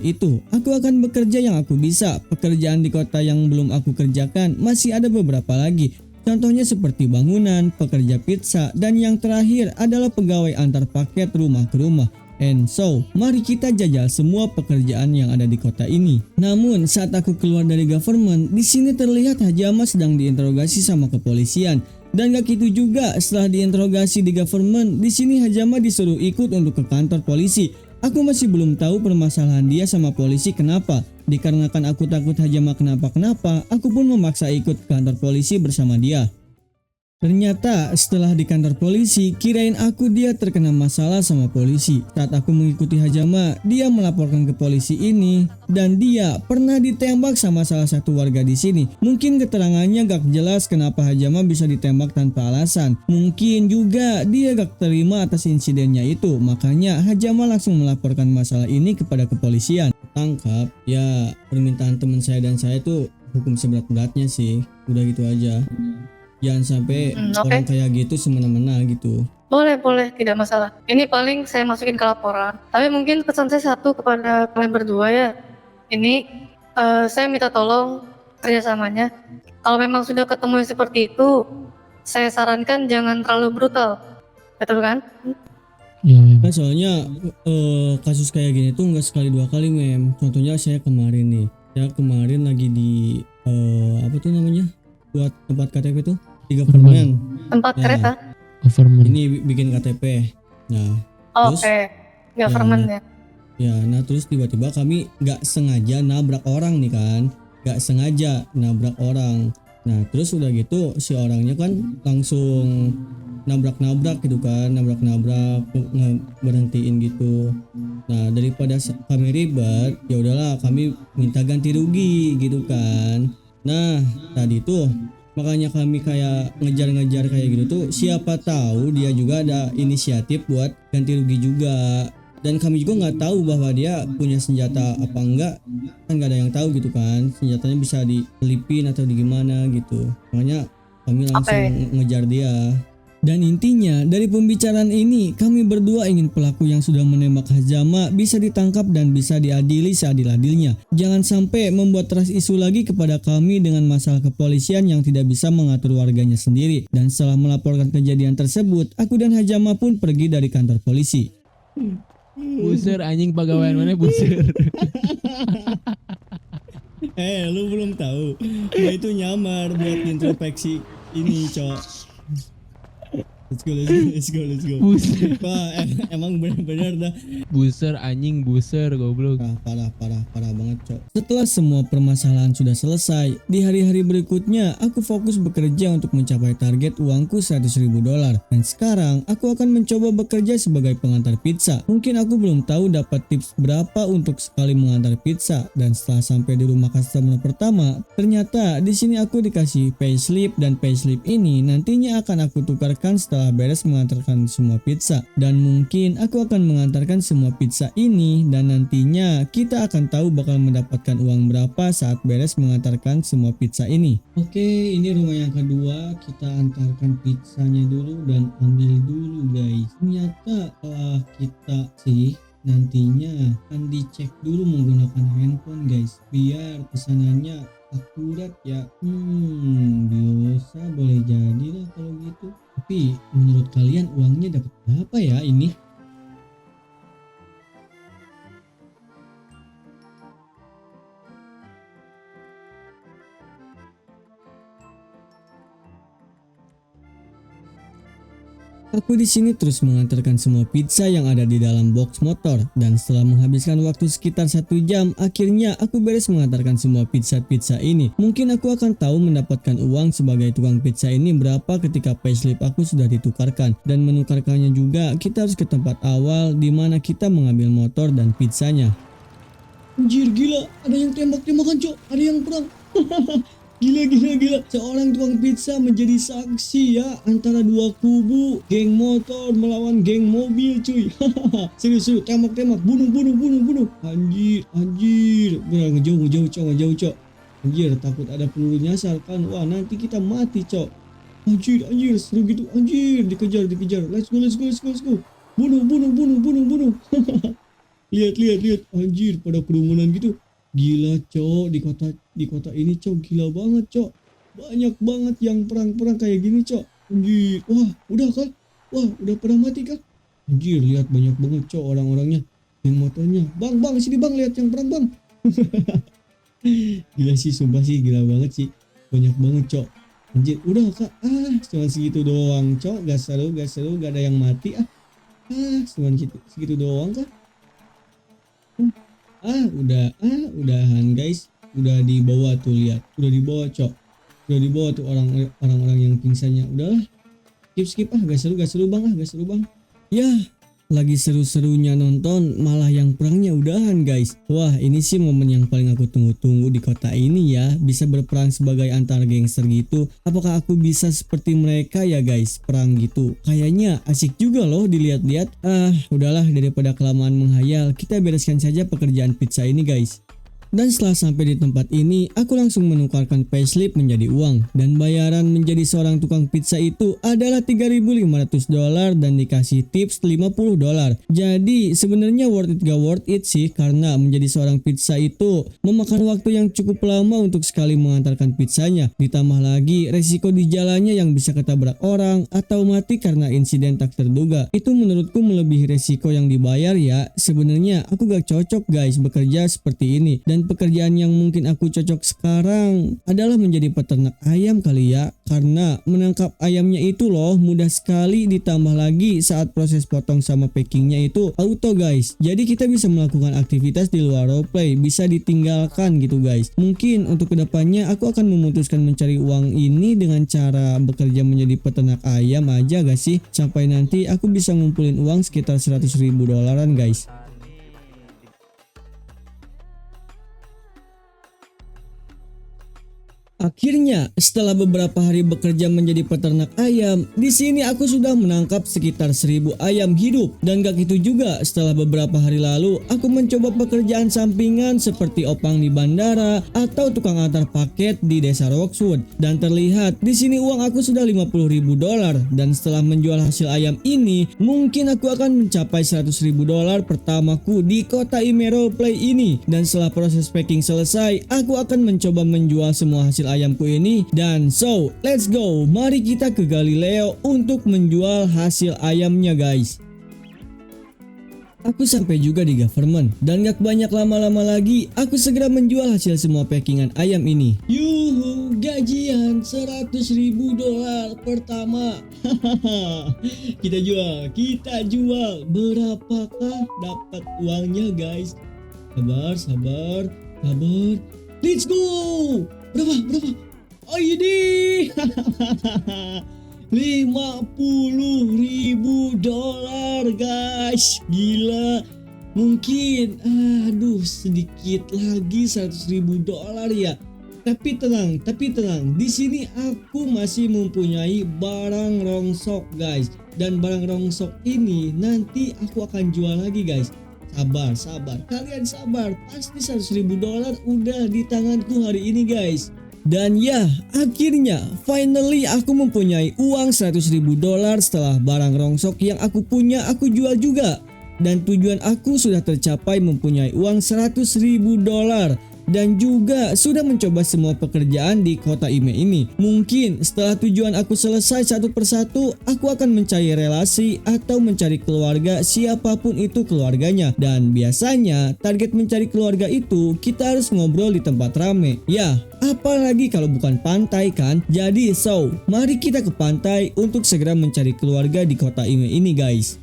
itu. Aku akan bekerja yang aku bisa. Pekerjaan di kota yang belum aku kerjakan masih ada beberapa lagi. Contohnya seperti bangunan, pekerja pizza, dan yang terakhir adalah pegawai antar paket rumah ke rumah. And so, mari kita jajal semua pekerjaan yang ada di kota ini. Namun, saat aku keluar dari government, di sini terlihat Hajama sedang diinterogasi sama kepolisian. Dan gak gitu juga, setelah diinterogasi di government, di sini Hajama disuruh ikut untuk ke kantor polisi. Aku masih belum tahu permasalahan dia sama polisi kenapa. Dikarenakan aku takut Hajama kenapa-kenapa, aku pun memaksa ikut ke kantor polisi bersama dia. Ternyata setelah di kantor polisi, kirain dia terkena masalah sama polisi. Saat aku mengikuti Hajama, dia melaporkan ke polisi ini dan dia pernah ditembak sama salah satu warga di sini. Mungkin keterangannya gak jelas kenapa Hajama bisa ditembak tanpa alasan. Mungkin juga dia gak terima atas insidennya itu. Makanya Hajama langsung melaporkan masalah ini kepada kepolisian. Tangkap, ya permintaan teman saya dan saya tuh hukum seberat-beratnya sih. Udah gitu aja. Jangan sampai orang kayak gitu semena-mena gitu. Boleh, tidak masalah. Ini paling saya masukin ke laporan. Tapi mungkin pesan saya satu kepada kalian berdua ya. Ini saya minta tolong kerjasamanya. Kalau memang sudah ketemu yang seperti itu, saya sarankan jangan terlalu brutal. Betul kan? Ya, Nah, soalnya kasus kayak gini tuh nggak sekali dua kali mem. Contohnya saya kemarin nih. Saya kemarin lagi di apa tuh namanya? Buat tempat KTP tuh di government. Tempat Ya. kereta. government. Ini bikin KTP. Nah, terus Oke. Government ya. ya, nah terus tiba-tiba kami nggak sengaja nabrak orang nih kan, nggak sengaja nabrak orang. Nah terus udah gitu si orangnya kan langsung nabrak-nabrak gitu kan, nabrak-nabrak berhentiin gitu. Nah daripada kami ribet, ya udahlah kami minta ganti rugi gitu kan. Nah tadi tuh makanya kami kayak ngejar-ngejar kayak gitu tuh, siapa tahu dia juga ada inisiatif buat ganti rugi juga. Dan kami juga nggak tahu bahwa dia punya senjata apa enggak, kan nggak ada yang tahu gitu kan, senjatanya bisa diselipin atau di gimana gitu. Makanya kami langsung ngejar dia. Dan intinya dari pembicaraan ini kami berdua ingin pelaku yang sudah menembak Hajama bisa ditangkap dan bisa diadili seadil-adilnya. Jangan sampai membuat trust isu lagi kepada kami dengan masalah kepolisian yang tidak bisa mengatur warganya sendiri. Dan setelah melaporkan kejadian tersebut, aku dan Hajama pun pergi dari kantor polisi. Buser anjing pegawaian mana buser. Lu belum tahu, dia itu nyamar buat introspeksi ini, cok. Let's go. Buser. Wah, emang benar-benar dah. Buser anjing buser goblok. Parah banget, cok. Setelah semua permasalahan sudah selesai, di hari-hari berikutnya aku fokus bekerja untuk mencapai target uangku $100.000. Dan sekarang aku akan mencoba bekerja sebagai pengantar pizza. Mungkin aku belum tahu dapat tips berapa untuk sekali mengantar pizza. Dan setelah sampai di rumah customer pertama, ternyata di sini aku dikasih payslip, dan payslip ini nantinya akan aku tukarkan setelah beres mengantarkan semua pizza. Dan mungkin aku akan mengantarkan semua pizza ini, dan nantinya kita akan tahu bakal mendapatkan uang berapa saat beres mengantarkan semua pizza ini. Oke, ini rumah yang kedua, kita antarkan pizzanya dulu dan ambil dulu guys. Ternyata setelah kita sih nantinya akan dicek dulu menggunakan handphone guys, biar pesanannya akurat ya. Bisa boleh jadi lah kalau gitu. Tapi menurut kalian uangnya dapat berapa ya ini? Aku di sini terus mengantarkan semua pizza yang ada di dalam box motor, dan setelah menghabiskan waktu sekitar 1 jam, akhirnya aku beres mengantarkan semua pizza ini. Mungkin aku akan tahu mendapatkan uang sebagai tukang pizza ini berapa ketika payslip aku sudah ditukarkan, dan menukarkannya juga kita harus ke tempat awal di mana kita mengambil motor dan pizzanya. Anjir gila, ada yang tembak-tembakan cok, ada yang perang. Gila. Seorang tukang pizza menjadi saksi ya antara dua kubu, geng motor melawan geng mobil cuy. Serius, tembak-tembak, bunuh. Anjir. Ngejauh cok. Anjir, takut ada peluru nyasar kan. Wah, nanti kita mati cok. Anjir, seru gitu. Anjir, dikejar. Let's go. Bunuh. Lihat. Anjir, pada kerumunan gitu. Gila cok, di kota ini cok, gila banget cok. Banyak banget yang perang kayak gini cok. Anjir, wah udah pada mati kah? Anjir, lihat banyak banget cok orang-orangnya, yang motornya. Bang sini bang, lihat yang perang bang. Gila sih, sumpah sih, gila banget sih. Banyak banget cok. Anjir, udah kak, cuma segitu doang cok. Gak seru, gak ada yang mati cuma segitu doang kak. Udahan guys. Udah dibawa tuh, lihat. Udah dibawa, Cok. Udah dibawa tuh orang-orang yang pingsannya. Udahlah. Skip gak seru Bang. Ya, lagi seru-serunya nonton malah yang perangnya udahan guys. Wah, ini sih momen yang paling aku tunggu-tunggu di kota ini ya. Bisa berperang sebagai antar gangster gitu. Apakah aku bisa seperti mereka ya guys, perang gitu? Kayaknya asik juga loh dilihat-lihat. Udahlah, daripada kelamaan menghayal, kita bereskan saja pekerjaan pizza ini guys. Dan setelah sampai di tempat ini, aku langsung menukarkan payslip menjadi uang. Dan bayaran menjadi seorang tukang pizza itu adalah $3.500 dan dikasih tips $50. Jadi sebenarnya worth it gak worth it sih, karena menjadi seorang pizza itu memakan waktu yang cukup lama untuk sekali mengantarkan pizzanya. Ditambah lagi resiko di jalannya yang bisa ketabrak orang atau mati karena insiden tak terduga. Itu menurutku melebihi resiko yang dibayar ya. Sebenarnya aku gak cocok guys bekerja seperti ini. Dan pekerjaan yang mungkin aku cocok sekarang adalah menjadi peternak ayam kali ya, karena menangkap ayamnya itu loh mudah sekali, ditambah lagi saat proses potong sama packingnya itu auto guys. Jadi kita bisa melakukan aktivitas di luar roleplay, bisa ditinggalkan gitu guys. Mungkin untuk kedepannya aku akan memutuskan mencari uang ini dengan cara bekerja menjadi peternak ayam aja gak sih, sampai nanti aku bisa ngumpulin uang sekitar $100.000 guys. Akhirnya, setelah beberapa hari bekerja menjadi peternak ayam, di sini aku sudah menangkap sekitar 1.000 ayam hidup. Dan gak gitu juga, setelah beberapa hari lalu, aku mencoba pekerjaan sampingan seperti opang di bandara atau tukang antar paket di desa Roxwood. Dan terlihat, di sini uang aku sudah $50.000. Dan setelah menjual hasil ayam ini, mungkin aku akan mencapai $100.000 pertamaku di kota Ime Roleplay ini. Dan setelah proses packing selesai, aku akan mencoba menjual semua hasil ayamku ini. Dan so, let's go. Mari kita ke Galileo untuk menjual hasil ayamnya guys. Aku sampai juga di government dan gak banyak lama-lama lagi aku segera menjual hasil semua packingan ayam ini. Yuhu, gajian $100.000 pertama. Kita jual. Berapakah dapat uangnya guys? Sabar. Let's go. Berapa? Oh ini $50.000 guys. Gila. Mungkin sedikit lagi $100.000 ya. Tapi tenang. Di sini aku masih mempunyai barang rongsok guys. Dan barang rongsok ini nanti aku akan jual lagi guys. Sabar. Kalian sabar. Pasti $100.000 udah di tanganku hari ini guys. Dan ya, akhirnya finally aku mempunyai uang $100.000 setelah barang rongsok yang aku punya aku jual juga. Dan tujuan aku sudah tercapai, mempunyai uang $100.000. Dan juga sudah mencoba semua pekerjaan di kota Ime ini. Mungkin setelah tujuan aku selesai satu persatu, aku akan mencari relasi atau mencari keluarga, siapapun itu keluarganya. Dan biasanya target mencari keluarga itu kita harus ngobrol di tempat rame. Ya, apalagi kalau bukan pantai kan. Jadi so, mari kita ke pantai untuk segera mencari keluarga di kota Ime ini guys.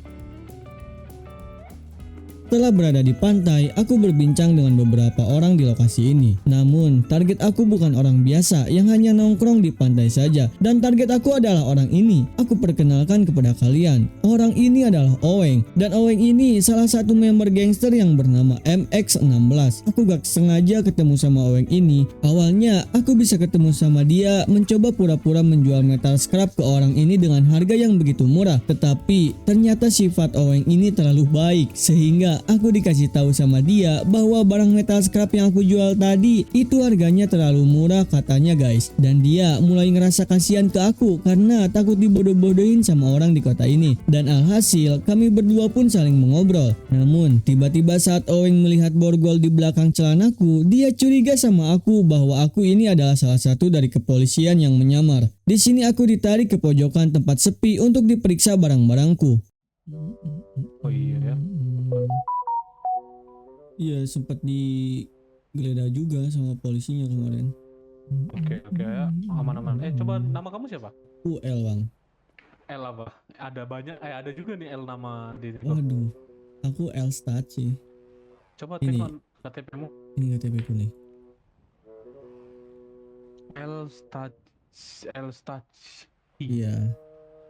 Setelah berada di pantai, aku berbincang dengan beberapa orang di lokasi ini. Namun, target aku bukan orang biasa yang hanya nongkrong di pantai saja. Dan target aku adalah orang ini. Aku perkenalkan kepada kalian. Orang ini adalah Oweng. Dan Oweng ini salah satu member gangster yang bernama MX16. Aku gak sengaja ketemu sama Oweng ini. Awalnya, aku bisa ketemu sama dia mencoba pura-pura menjual metal scrap ke orang ini dengan harga yang begitu murah. Tetapi, ternyata sifat Oweng ini terlalu baik. Sehingga aku dikasih tahu sama dia bahwa barang metal scrap yang aku jual tadi itu harganya terlalu murah katanya guys. Dan dia mulai ngerasa kasihan ke aku karena takut dibodoh-bodohin sama orang di kota ini. Dan alhasil kami berdua pun saling mengobrol. Namun tiba-tiba saat Oweng melihat borgol di belakang celanaku, dia curiga sama aku bahwa aku ini adalah salah satu dari kepolisian yang menyamar. Di sini aku ditarik ke pojokan tempat sepi untuk diperiksa barang-barangku. Oh iya ya. Iya, sempat digeledah juga sama polisinya kemarin. Oke, aman-aman. Coba nama kamu siapa? UL bang. L apa? Ada banyak, ada juga nih L nama di. Waduh, aku L Stat sih. Coba Ini. KTP-mu? Ini KTP ku nih. Elstat. Iya.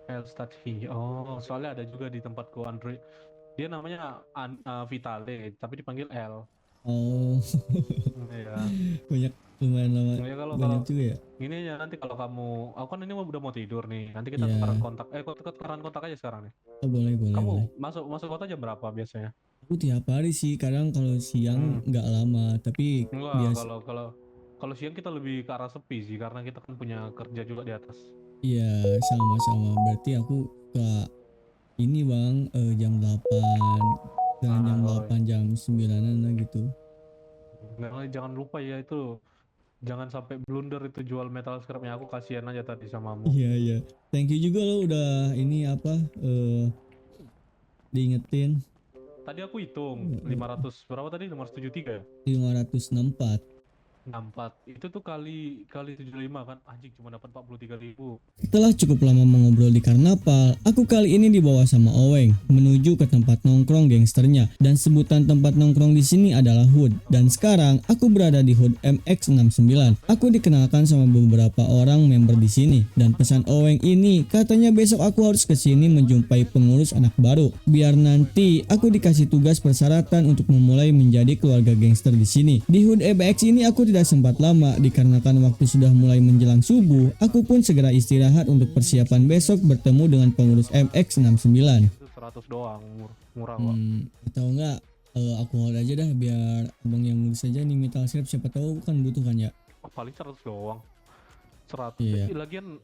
Elstatvi. Oh, soalnya ada juga di tempatku Android. Dia namanya Vitale, tapi dipanggil L. Oh. Iya. Banyak, lumayan lama. Ya kalau Banyak juga ya. ini ya nanti kalau kamu, aku kan ini udah mau tidur nih. Nanti kita Iya. tukeran kontak. Tukeran kontak aja sekarang nih. Oh boleh boleh Kamu boleh. masuk kota jam berapa biasanya? Aku tiap hari sih, kadang kalau siang nggak lama, tapi Enggak, biasa. kalau siang kita lebih ke arah sepi sih karena kita kan punya kerja juga di atas. Iya sama-sama. Berarti aku ke ini bang, jam 8, dan jam 8 jam 9-an lah gitu. Nggak, jangan lupa ya itu. Jangan sampai blunder itu jual metal scrapnya, aku kasihan aja tadi samamu. Iya iya. Thank you juga lo udah ini apa diingetin. Tadi aku hitung 500 berapa tadi? 573 ya? 564. 64. Itu tuh kali 75 kan. Anjing cuma dapat 43.000. Setelah cukup lama mengobrol di karnaval, aku kali ini dibawa sama Oweng menuju ke tempat nongkrong gangsternya, dan sebutan tempat nongkrong di sini adalah Hood. Dan sekarang aku berada di Hood MX69. Aku dikenalkan sama beberapa orang member di sini, dan pesan Oweng ini katanya besok aku harus ke sini menjumpai pengurus anak baru, biar nanti aku dikasih tugas persyaratan untuk memulai menjadi keluarga gangster di sini. Di Hood MX ini aku tidak sempat lama dikarenakan waktu sudah mulai menjelang subuh. Aku pun segera istirahat untuk persiapan besok bertemu dengan pengurus MX69. Itu 100 doang, murah kok. Atau enggak aku hold aja dah biar abang yang ngurus aja nih metal scrap, siapa tahu kan butuh kan ya. Paling 100 doang. 100. Iya. Lagian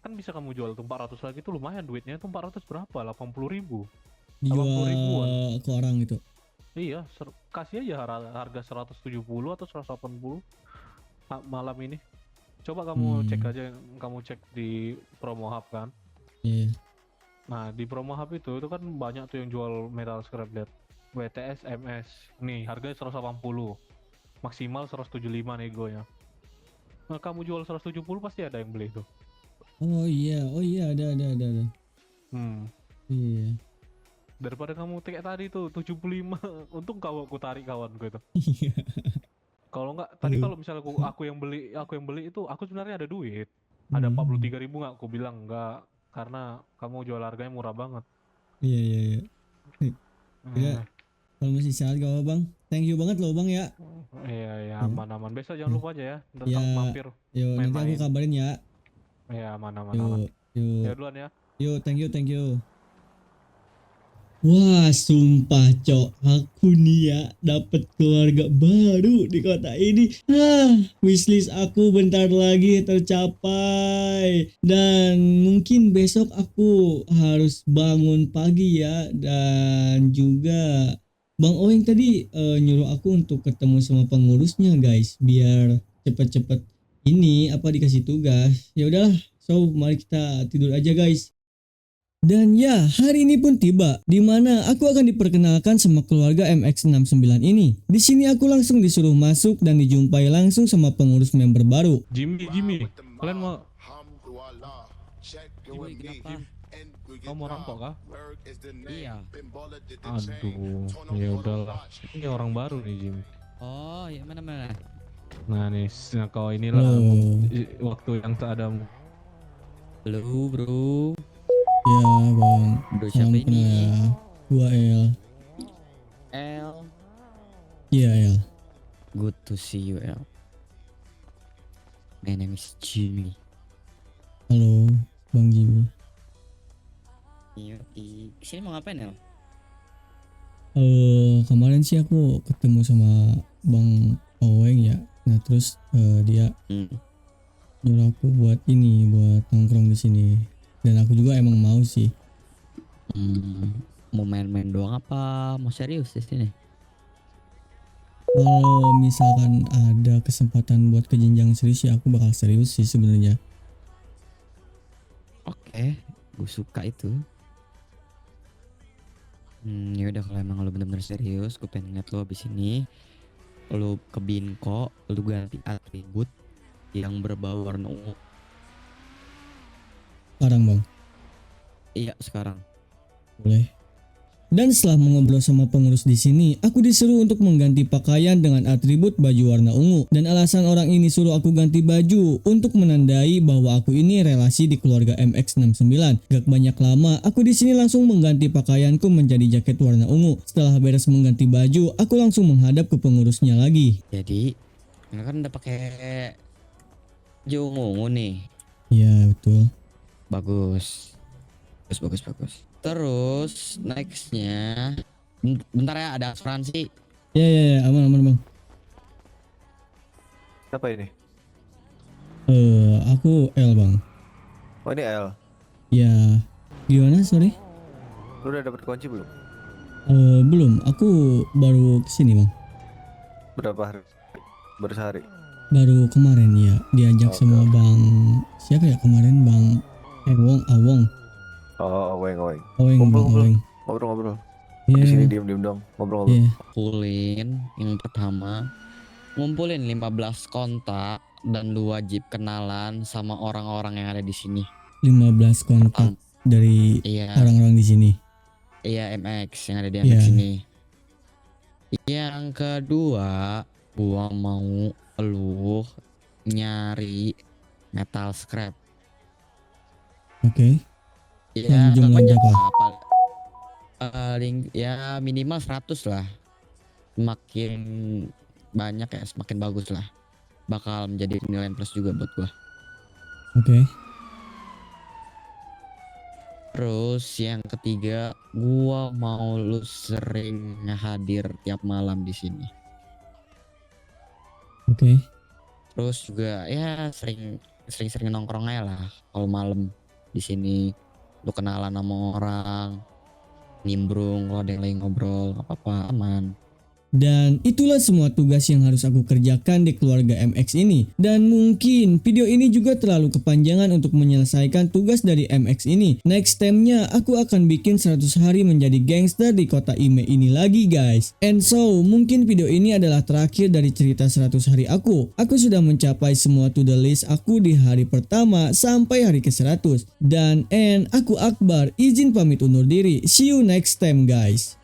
kan bisa kamu jual tuh 400 lagi tuh lumayan duitnya. Itu 400 berapa? 80.000. Dijual ke orang gitu. Iya, kasih aja harga 170 atau 180 malam ini. Coba kamu cek aja, kamu cek di Promo Hub kan. Iya. Nah, di Promo Hub itu kan banyak tuh yang jual metal scrap lihat. WTS MS. Nih, harganya 180. Maksimal 175 negonya. Nah, kamu jual 170 pasti ada yang beli tuh. Oh iya ada. Iya. Daripada kamu kayak tadi tuh 75. Untung aku tarik kawan gue itu. Kalau enggak tadi kalau misalnya aku yang beli itu aku sebenarnya ada duit. Ada 43.000 nggak? Aku bilang enggak karena kamu jual harganya murah banget. Iya. Ya, kalau masih sehat gak apa bang. Thank you banget loh bang ya. Iya, aman-aman. Besok jangan lupa aja ya datang Ya, mampir. Yo, nanti aku kabarin ya. Iya, aman-aman. Yuk. Ya duluan ya. Yo, thank you. Wah, sumpah cok, aku nih ya dapat keluarga baru di kota ini. Wishlist aku bentar lagi tercapai. Dan mungkin besok aku harus bangun pagi ya. Dan juga Bang Oweng tadi nyuruh aku untuk ketemu sama pengurusnya guys, biar cepet-cepet dikasih tugas. Ya udahlah, so mari kita tidur aja guys. Dan ya, hari ini pun tiba, di mana aku akan diperkenalkan sama keluarga MX69 ini. Di sini aku langsung disuruh masuk dan dijumpai langsung sama pengurus member baru. Jimmy, kalian mau? Kamu mau rampok kah? Iya. Aduh, ya udahlah. Ini orang baru nih Jimmy. Oh, ya mana? Nah nih, kau inilah waktu yang tak ada. Halo bro. Ya bang, Bro siapa ini? Gua L. Iya L. Good to see you L. My name is Jimmy. Halo Bang Jimmy. Iya, kesini mau ngapain El? Kemarin sih aku ketemu sama Bang Oweng ya. Nah terus dia nyuruh aku buat nongkrong di sini. Dan aku juga emang mau sih. Mau main-main doang apa mau serius di sini? Kalau misalkan ada kesempatan buat ke jenjang serius ya aku bakal serius sih sebenarnya. Oke, gue suka itu. Ya udah kalau emang lo bener-bener serius, gue pengen liat lo abis ini. Lo ke Binko, lo ganti atribut yang berbau warna ungu. Sekarang bang? Iya sekarang. Boleh. Dan setelah mengobrol sama pengurus di sini, aku disuruh untuk mengganti pakaian dengan atribut baju warna ungu. Dan alasan orang ini suruh aku ganti baju untuk menandai bahwa aku ini relasi di keluarga MX69. Gak banyak lama, aku di sini langsung mengganti pakaianku menjadi jaket warna ungu. Setelah beres mengganti baju, aku langsung menghadap ke pengurusnya lagi. Jadi, kan udah pakai baju ungu nih. Ya betul. Bagus. Bagus. Terus nextnya, bentar ya, ada asuransi. Ya, aman bang. Siapa ini? Aku L bang. Oh ini L. Ya, gimana sorry? Lu udah dapet kunci belum? Belum, aku baru kesini bang. Berapa hari? Baru sehari. Baru kemarin ya, diajak sama bang, siapa ya kemarin bang? Awong. Oh, Aweng. Aweng. Ngobrol. Iya. Di sini diem dong. Ngobrol. Iya. Kumpulin yang pertama, ngumpulin 15 kontak dan lu wajib kenalan sama orang-orang yang ada di sini. 15 kontak dari Iya. orang-orang di sini. Iya, MX yang ada di MX ini. Yang kedua, gua mau lu nyari metal scrap. Oke. Ya, jumlahnya berapa? Ya minimal 100 lah. Semakin banyak ya semakin bagus lah. Bakal menjadi nilai plus juga buat gua. Oke. Terus yang ketiga, gua mau lu sering hadir tiap malam di sini. Oke. Terus juga ya sering nongkrong aja lah kalau malam di sini. Lu kenalan sama orang, nimbrung, kalau ada yang lagi ngobrol, gak apa-apa, aman. Dan itulah semua tugas yang harus aku kerjakan di keluarga MX ini. Dan mungkin video ini juga terlalu kepanjangan untuk menyelesaikan tugas dari MX ini. Next time-nya aku akan bikin 100 hari menjadi gangster di kota Ime ini lagi guys. And so, mungkin video ini adalah terakhir dari cerita 100 hari aku. Aku sudah mencapai semua to the list aku di hari pertama sampai hari ke-100. Dan aku Akbar, izin pamit undur diri. See you next time guys.